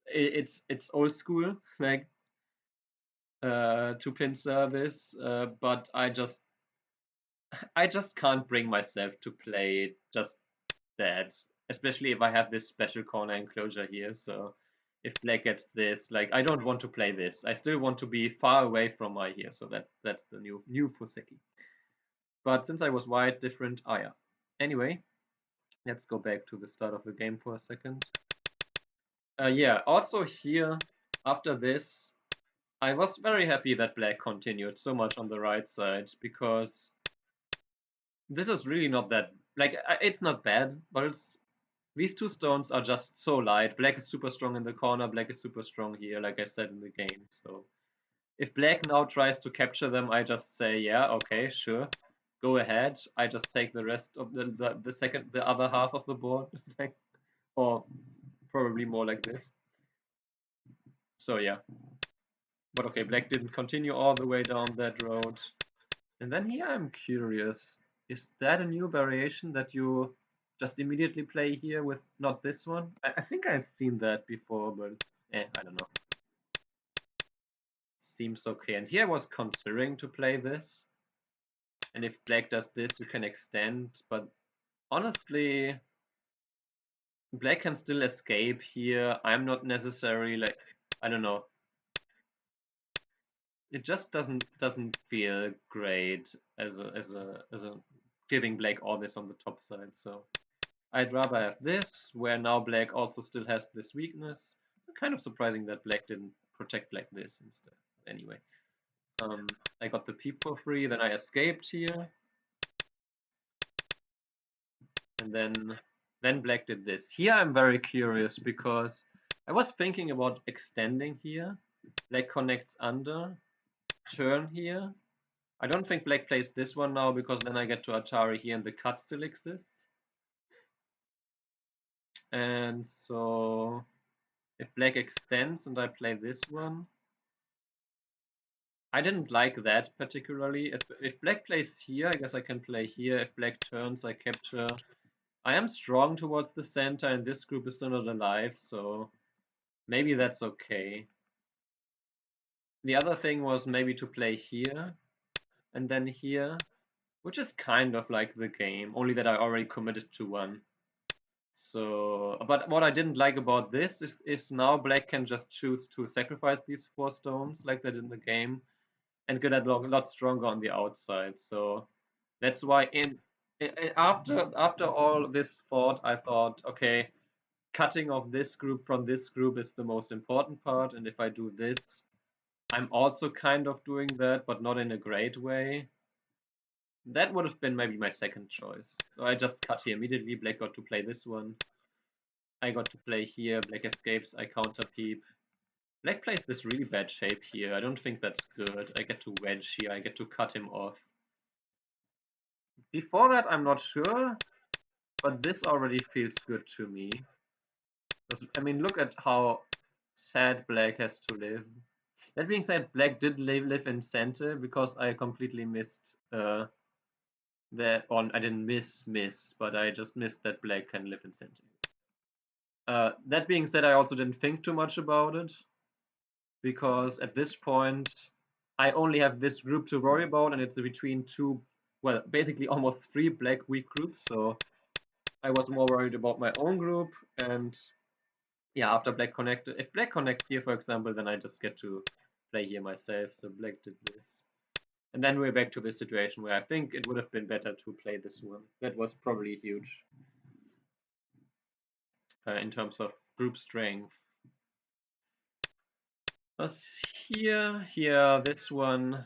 It's old school, like to pincer this, but I just can't bring myself to play just that, especially if I have this special corner enclosure here. So if black gets this, like I don't want to play this. I still want to be far away from my here. So that's the new Fuseki. But since I was white, different. Ah yeah. Anyway, let's go back to the start of the game for a second. Yeah. Also here, after this, I was very happy that black continued so much on the right side because this is really not that like it's not bad, but it's these two stones are just so light. Black is super strong in the corner, black is super strong here, like I said in the game. So if black now tries to capture them, I just say, yeah, okay, sure, go ahead. I just take the rest of the other half of the board, or probably more like this. So yeah, but okay, black didn't continue all the way down that road. And then here I'm curious, is that a new variation that you just immediately play here with not this one? I think I've seen that before, but I don't know. Seems okay. And here I was considering to play this. And if black does this, you can extend. But honestly, black can still escape here. I'm not necessarily like, I don't know. It just doesn't feel great as a giving black all this on the top side. So I'd rather have this, where now black also still has this weakness. Kind of surprising that black didn't protect like this instead. Anyway, I got the peep for free, then I escaped here. And then black did this. Here I'm very curious because I was thinking about extending here. Black connects under, turn here. I don't think black plays this one now because then I get to Atari here and the cut still exists. And so if black extends and I play this one, I didn't like that particularly. If black plays here, I guess I can play here. If black turns, I capture. I am strong towards the center and this group is still not alive, so maybe that's okay. The other thing was maybe to play here and then here, which is kind of like the game, only that I already committed to one. So, but what I didn't like about this is now black can just choose to sacrifice these 4 stones like they did in the game and get a lot stronger on the outside. So that's why after all this thought, I thought, okay, cutting off this group from this group is the most important part, and if I do this, I'm also kind of doing that, but not in a great way. That would have been maybe my second choice. So I just cut here immediately. Black got to play this one. I got to play here. Black escapes. I counter peep. Black plays this really bad shape here. I don't think that's good. I get to wedge here. I get to cut him off. Before that, I'm not sure, but this already feels good to me. I mean, look at how sad black has to live. That being said, black did live in center because I completely missed that. Or I didn't miss, but I just missed that black can live in center. That being said, I also didn't think too much about it because at this point I only have this group to worry about, and it's between two, well, basically almost 3 black weak groups. So I was more worried about my own group, and yeah, after black connected, if black connects here, for example, then I just get to play here myself. So black did this. And then we're back to this situation where I think it would have been better to play this one. That was probably huge in terms of group strength. Was here, this one.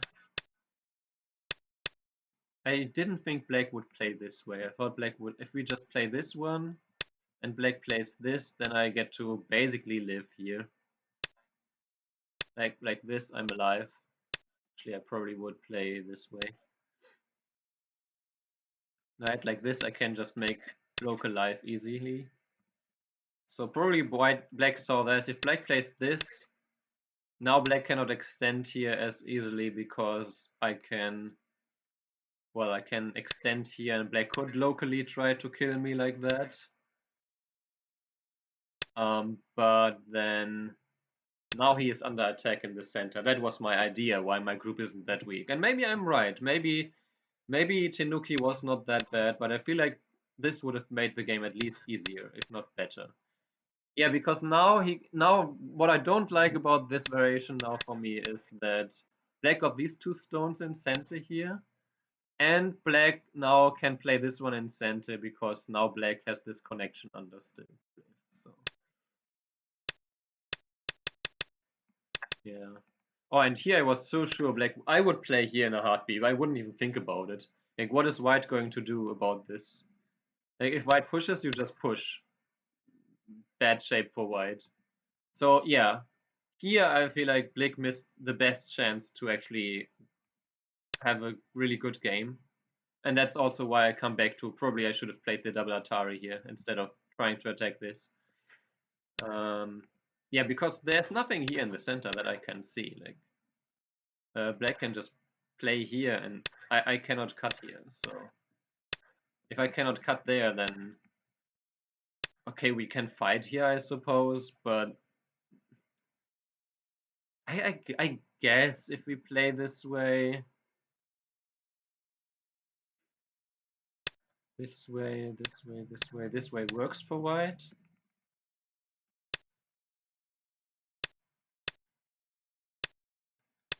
I didn't think black would play this way. I thought black would, if we just play this one and black plays this, then I get to basically live here. Like this, I'm alive. Actually, I probably would play this way. Right, like this, I can just make local life easily. So probably black saw this. If black plays this, now black cannot extend here as easily because I can extend here and black could locally try to kill me like that. But then now he is under attack in the center. That was my idea why my group isn't that weak. And maybe I'm right. Maybe Tenuki was not that bad, but I feel like this would have made the game at least easier, if not better. Yeah, because now what I don't like about this variation now for me is that black got these two stones in center here, and black now can play this one in center because now black has this connection under still. So yeah. Oh, and here I was so sure black I would play here in a heartbeat. I wouldn't even think about it. Like, what is white going to do about this? Like, if white pushes, you just push. Bad shape for white. So yeah, here I feel like Blick missed the best chance to actually have a really good game. And that's also why I come back to probably I should have played the double Atari here instead of trying to attack this. Yeah, because there's nothing here in the center that I can see. Like, black can just play here and I cannot cut here. So if I cannot cut there, then okay, we can fight here, I suppose, but I guess if we play this way, this way, this way, this way, this way works for white.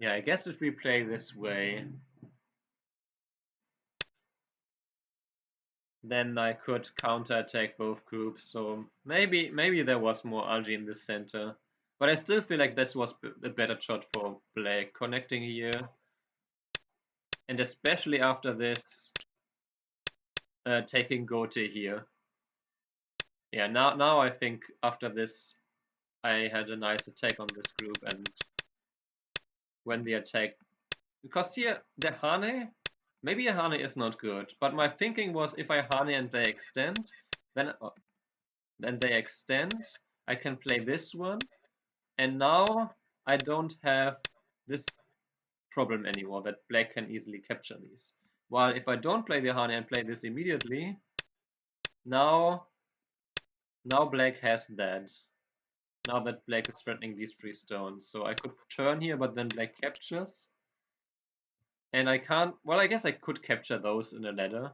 Yeah, I guess if we play this way, then I could counterattack both groups. So maybe there was more algae in the center. But I still feel like this was a better shot for black connecting here. And especially after this, taking Gote here. Yeah, now I think after this, I had a nice attack on this group. And when the attack, because here the Hane, maybe a Hane is not good. But my thinking was if I Hane and they extend, then they extend. I can play this one. And now I don't have this problem anymore that black can easily capture these. While if I don't play the Hane and play this immediately, now black has that. Now that black is threatening these three stones. So I could turn here, but then black captures. And I can't, well, I guess I could capture those in a ladder,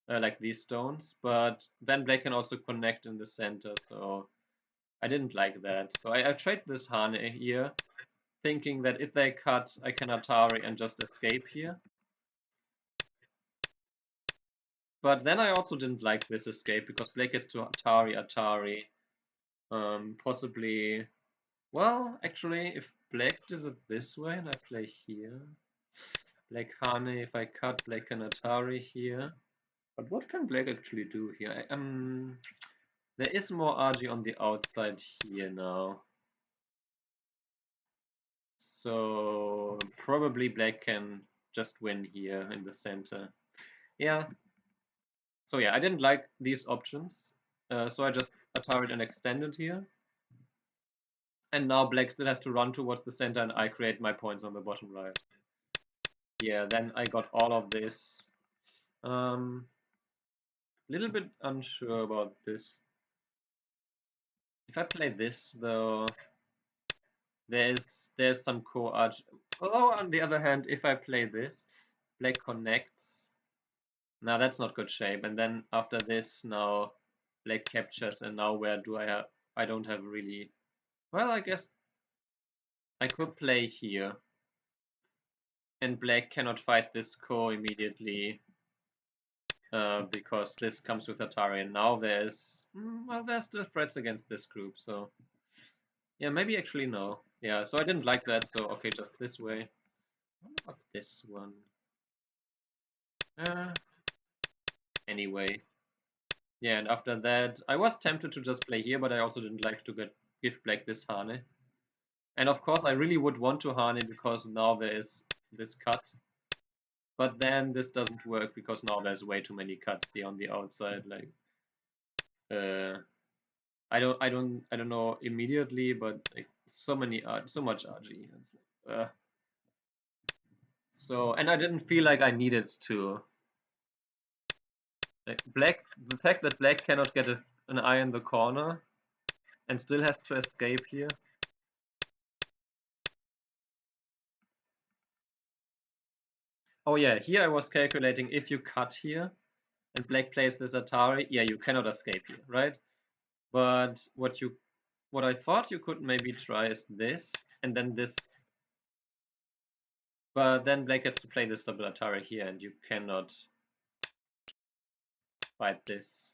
like these stones, but then black can also connect in the center, so I didn't like that. So I tried this Hane here, thinking that if they cut, I can Atari and just escape here. But then I also didn't like this escape because black gets to Atari. Possibly, well, actually, if black does it this way and I play here, black Hane, if I cut, black can Atari here. But what can black actually do here? There is more RG on the outside here now. So probably black can just win here in the center. Yeah. So yeah, I didn't like these options. So I just Ataried and extended here. And now black still has to run towards the center and I create my points on the bottom right. Yeah, then I got all of this. Little bit unsure about this. If I play this though, there's some core arch. Oh, on the other hand, if I play this, black connects. Now that's not good shape. And then after this, now black captures. And now where do I have? I don't have really. Well, I guess I could play here. And black cannot fight this core immediately. Because this comes with Atari. And now there's. Well, there's still threats against this group. So. Yeah, maybe actually no. Yeah, so I didn't like that. So, okay, just this way. What about this one? Anyway. Yeah, and after that, I was tempted to just play here, but I also didn't like to give black this Hane. And of course, I really would want to Hane because now there is this cut. But then this doesn't work because now there's way too many cuts here on the outside. Like, I don't know immediately, but like so much RG. It's like, so, and I didn't feel like I needed to. Like the fact that black cannot get an eye in the corner and still has to escape here. Oh yeah, here I was calculating if you cut here and black plays this Atari, yeah, you cannot escape here, right? But what I thought you could maybe try is this and then this, but then black gets to play this double Atari here and you cannot fight this.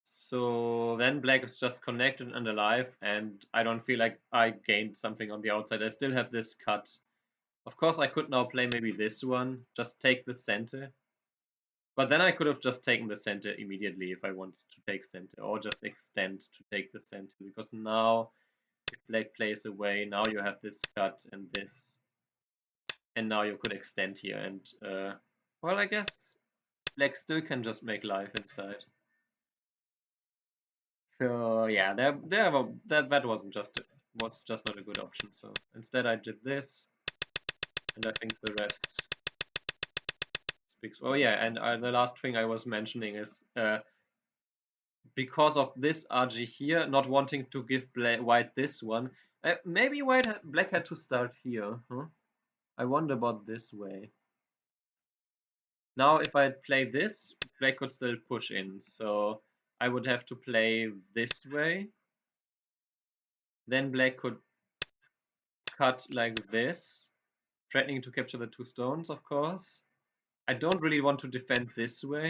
So then black is just connected and alive, and I don't feel like I gained something on the outside. I still have this cut. Of course, I could now play maybe this one, just take the center. But then I could have just taken the center immediately if I wanted to take center, or just extend to take the center, because now if black plays away, now you have this cut and this, and now you could extend here, and well, I guess black still can just make life inside. So yeah, that was just not a good option. So instead, I did this, and I think the rest speaks. Oh yeah, and the last thing I was mentioning is because of this RG here, not wanting to give white this one. Maybe black had to start here. Huh? I wonder about this way. Now, if I play this, black could still push in. So I would have to play this way. Then black could cut like this, threatening to capture the two stones, of course. I don't really want to defend this way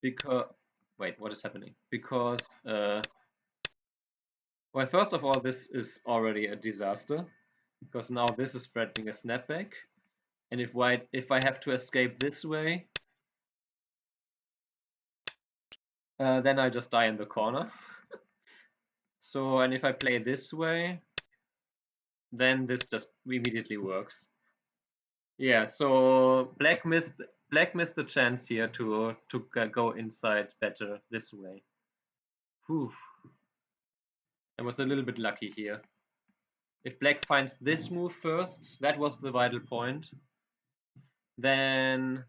because wait, what is happening? Because well, first of all, this is already a disaster because now this is threatening a snapback, and if I have to escape this way, then I just die in the corner. So, and if I play this way, then this just immediately works. Yeah, so black missed the chance here to go inside better this way. Whew. I was a little bit lucky here. If black finds this move first, that was the vital point. Then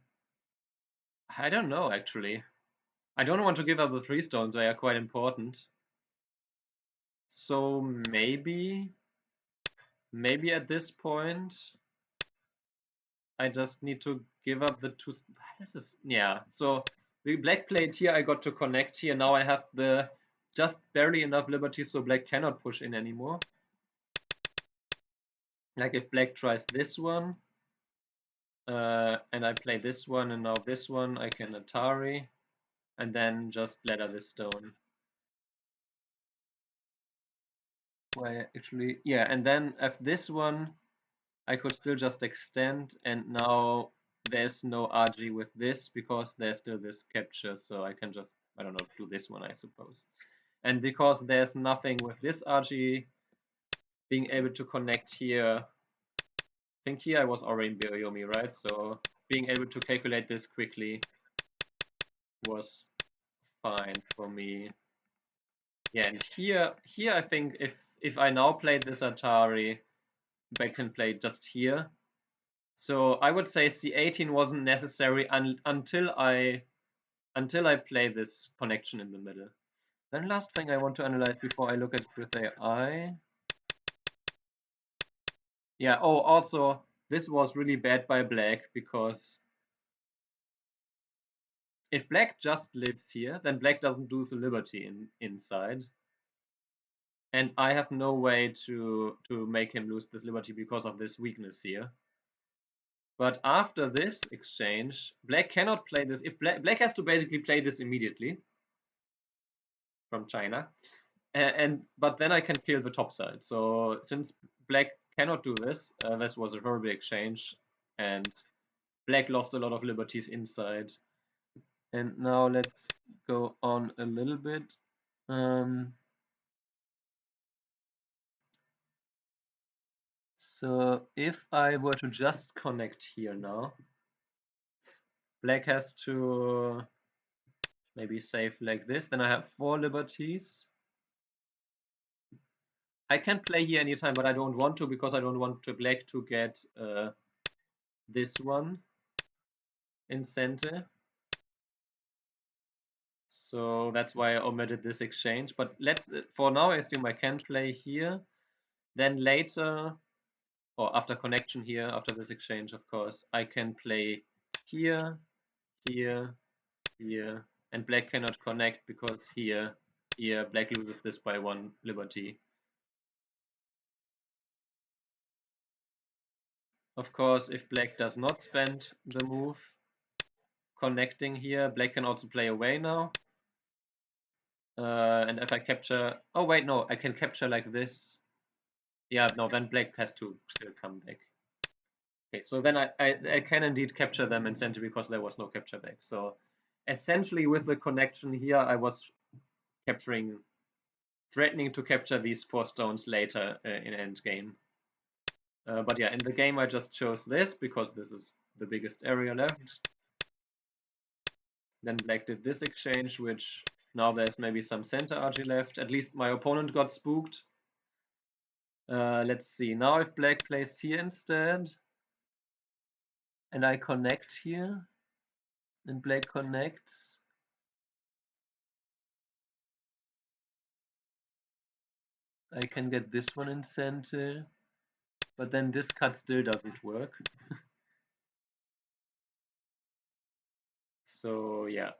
I don't know actually. I don't want to give up the 3 stones, they are quite important. So maybe at this point I just need to give up the 2. This is, yeah. So the black played here, I got to connect here. Now I have the just barely enough liberty so black cannot push in anymore. Like if black tries this one, and I play this one and now this one, I can Atari and then just ladder this stone. Well, actually, yeah, and then if this one, I could still just extend, and now there's no RG with this because there's still this capture, so I can just, I don't know, do this one, I suppose. And because there's nothing with this RG, being able to connect here, I think here I was already in Biryomi, right? So being able to calculate this quickly was fine for me. Yeah, and here I think if I now play this Atari, I can play just here. So I would say C18 wasn't necessary until I play this connection in the middle. Then last thing I want to analyze before I look at with AI. Yeah, oh, also this was really bad by black because if black just lives here, then black doesn't lose the liberty inside. And I have no way to make him lose this liberty because of this weakness here. But after this exchange, black cannot play this. If black has to basically play this immediately from China, but then I can kill the top side. So since black cannot do this, this was a horrible exchange, and black lost a lot of liberties inside. And now let's go on a little bit. So if I were to just connect here now, black has to Maybe save like this. Then I have 4 liberties. I can play here anytime, but I don't want to because I don't want to black to get this one in center. So that's why I omitted this exchange. But let's, for now, I assume I can play here. Then later, or after connection here, after this exchange, of course, I can play here, here, here, and black cannot connect because here, black loses this by 1 liberty. Of course, if black does not spend the move connecting here, black can also play away now. And if I capture, oh wait, no, I can capture like this. Yeah, no, then black has to still come back. Okay, so then I can indeed capture them in center because there was no capture back. So essentially with the connection here, I was threatening to capture these 4 stones later in endgame. But yeah, in the game I just chose this because this is the biggest area left. Then black did this exchange, which now there's maybe some center RG left. At least my opponent got spooked. Let's see, now if black plays here instead, and I connect here, and black connects, I can get this one in center, but then this cut still doesn't work. So yeah.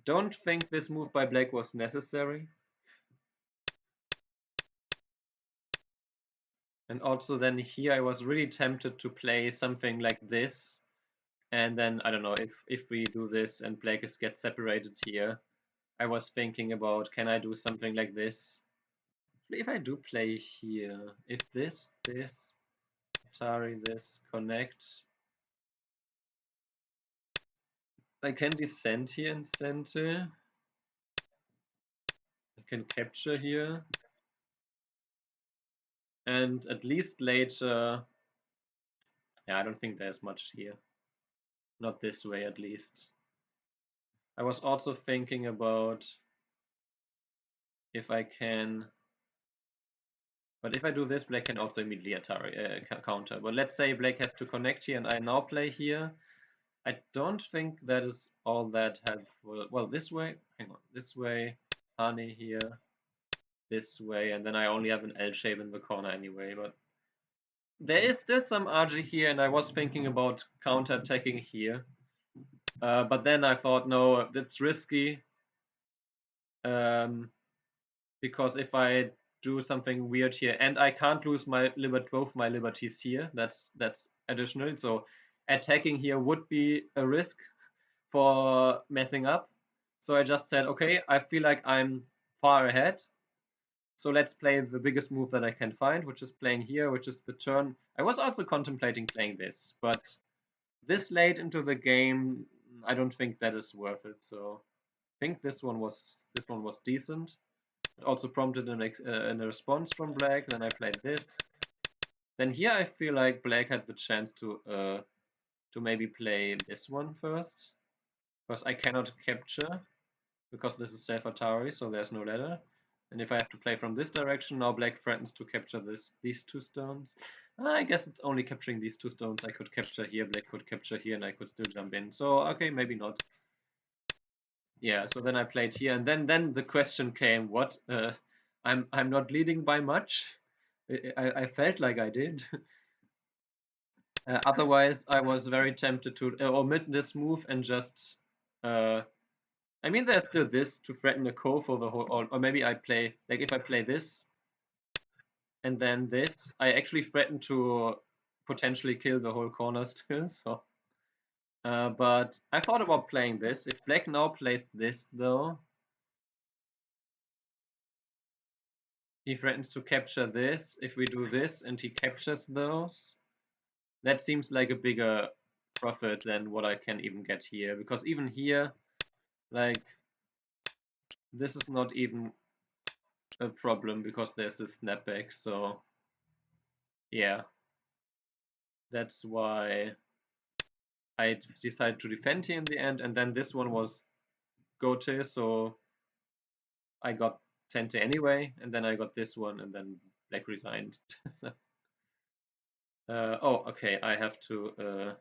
Don't think this move by black was necessary. And also then here I was really tempted to play something like this. And then, I don't know, if we do this and black gets separated here, I was thinking about, can I do something like this? If I do play here, if this, Atari, this, connect, I can descend here in center. I can capture here. And at least later, yeah, I don't think there's much here. Not this way, at least. I was also thinking about if I can, but if I do this, black can also immediately Atari counter. But let's say black has to connect here and I now play here. I don't think that is all that helpful. Well, this way, hang on, this way, honey here, this way, and then I only have an L shape in the corner anyway. But there is still some RG here, and I was thinking about counter attacking here. But then I thought, no, that's risky. Because if I do something weird here, and I can't lose both my liberties here, that's additional. So attacking here would be a risk for messing up. So I just said, okay, I feel like I'm far ahead. So let's play the biggest move that I can find, which is playing here, which is the turn. I was also contemplating playing this, but this late into the game, I don't think that is worth it. So I think this one was decent. It also prompted a response from black. Then I played this. Then here I feel like black had the chance to maybe play this one first, because I cannot capture, because this is self-Atari, so there's no ladder. And if I have to play from this direction, now black threatens to capture these 2 stones. I guess it's only capturing these 2 stones I could capture here, black could capture here, and I could still jump in. So, okay, maybe not. Yeah, so then I played here, and then the question came, what? I'm not leading by much? I felt like I did. Otherwise, I was very tempted to omit this move and just I mean, there's still this to threaten a ko for the whole, or maybe I play, like if I play this and then this, I actually threaten to potentially kill the whole corner still. So, but I thought about playing this. If black now plays this though, he threatens to capture this. If we do this and he captures those, that seems like a bigger profit than what I can even get here. Because even here, like, this is not even a problem because there's this snapback. So, yeah. That's why I decided to defend here in the end, and then this one was Gote, so I got Tente anyway, and then I got this one, and then Black resigned. So, oh, okay, I have to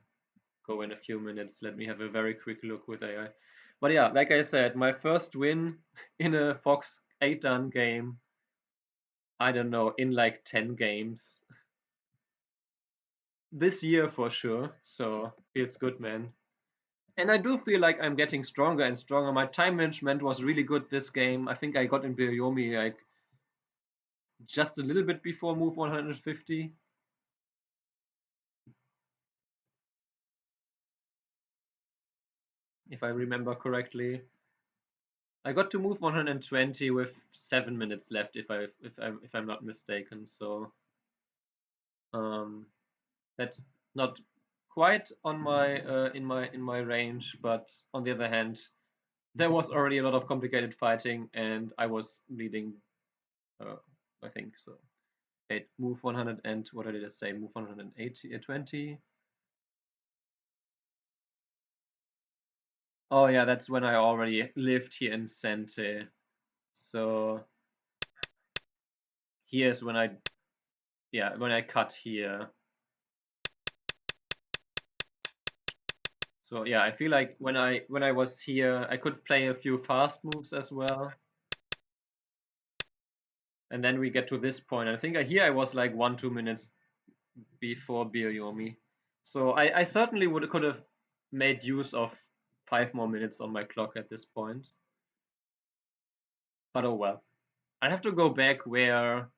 go in a few minutes. Let me have a very quick look with AI. But yeah, like I said, my first win in a Fox 8-dan game, I don't know, in like 10 games. This year for sure, so feels good, man. And I do feel like I'm getting stronger and stronger. My time management was really good this game. I think I got in Byoyomi like just a little bit before move 150. If I remember correctly. I got to move 120 with 7 minutes left, if I'm not mistaken. So um, that's not quite on my in my range, but on the other hand, there was already a lot of complicated fighting, and I was leading. I think so. Move 100 and what did I say? Move 180, 20. Oh yeah, that's when I already lived here in Sente. So here's when I cut here. So yeah, I feel like when I was here, I could play a few fast moves as well. And then we get to this point. I think here I was like 1-2 minutes before Byoyomi. So I certainly could have made use of 5 more minutes on my clock at this point. But oh well. I have to go back where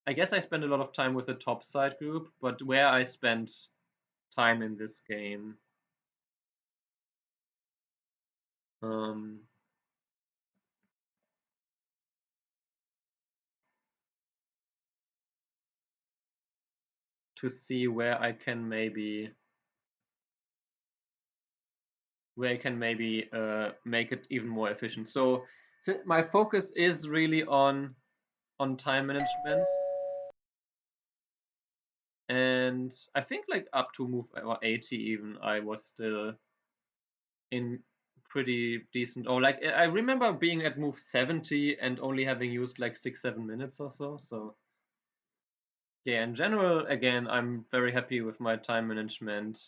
I guess I spent a lot of time with the top side group, but where I spent time in this game. Um, to see where I can maybe make it even more efficient. So my focus is really on time management, and I think like up to move 80 even I was still in pretty decent. Or like I remember being at move 70 and only having used like 6-7 minutes or so. So yeah, in general, again, I'm very happy with my time management,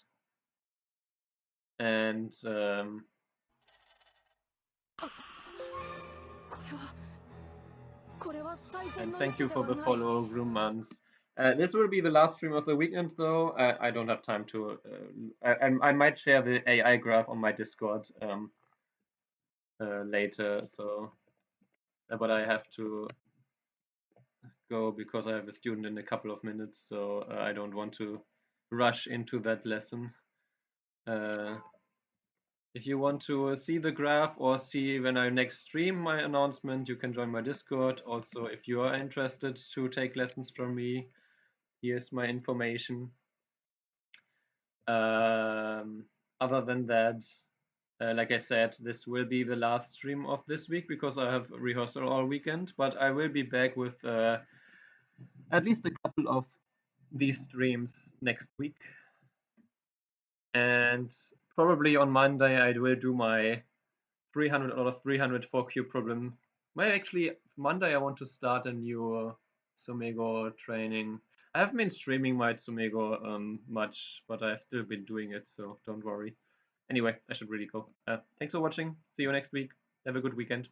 and thank you for the follow, Grumans. This will be the last stream of the weekend, though. I don't have time to. I might share the AI graph on my Discord later. So, but I have to go because I have a student in a couple of minutes. So I don't want to rush into that lesson. If you want to see the graph or see when I next stream my announcement, you can join my Discord. Also, if you are interested to take lessons from me, here's my information. Other than that, like I said, this will be the last stream of this week because I have rehearsal all weekend, but I will be back with at least a couple of these streams next week. And probably on Monday, I will do my 300 out of 300 4Q problem. Well, actually, Monday I want to start a new Sumego training. I haven't been streaming my Sumego much, but I've still been doing it, so don't worry. Anyway, I should really go. Thanks for watching. See you next week. Have a good weekend.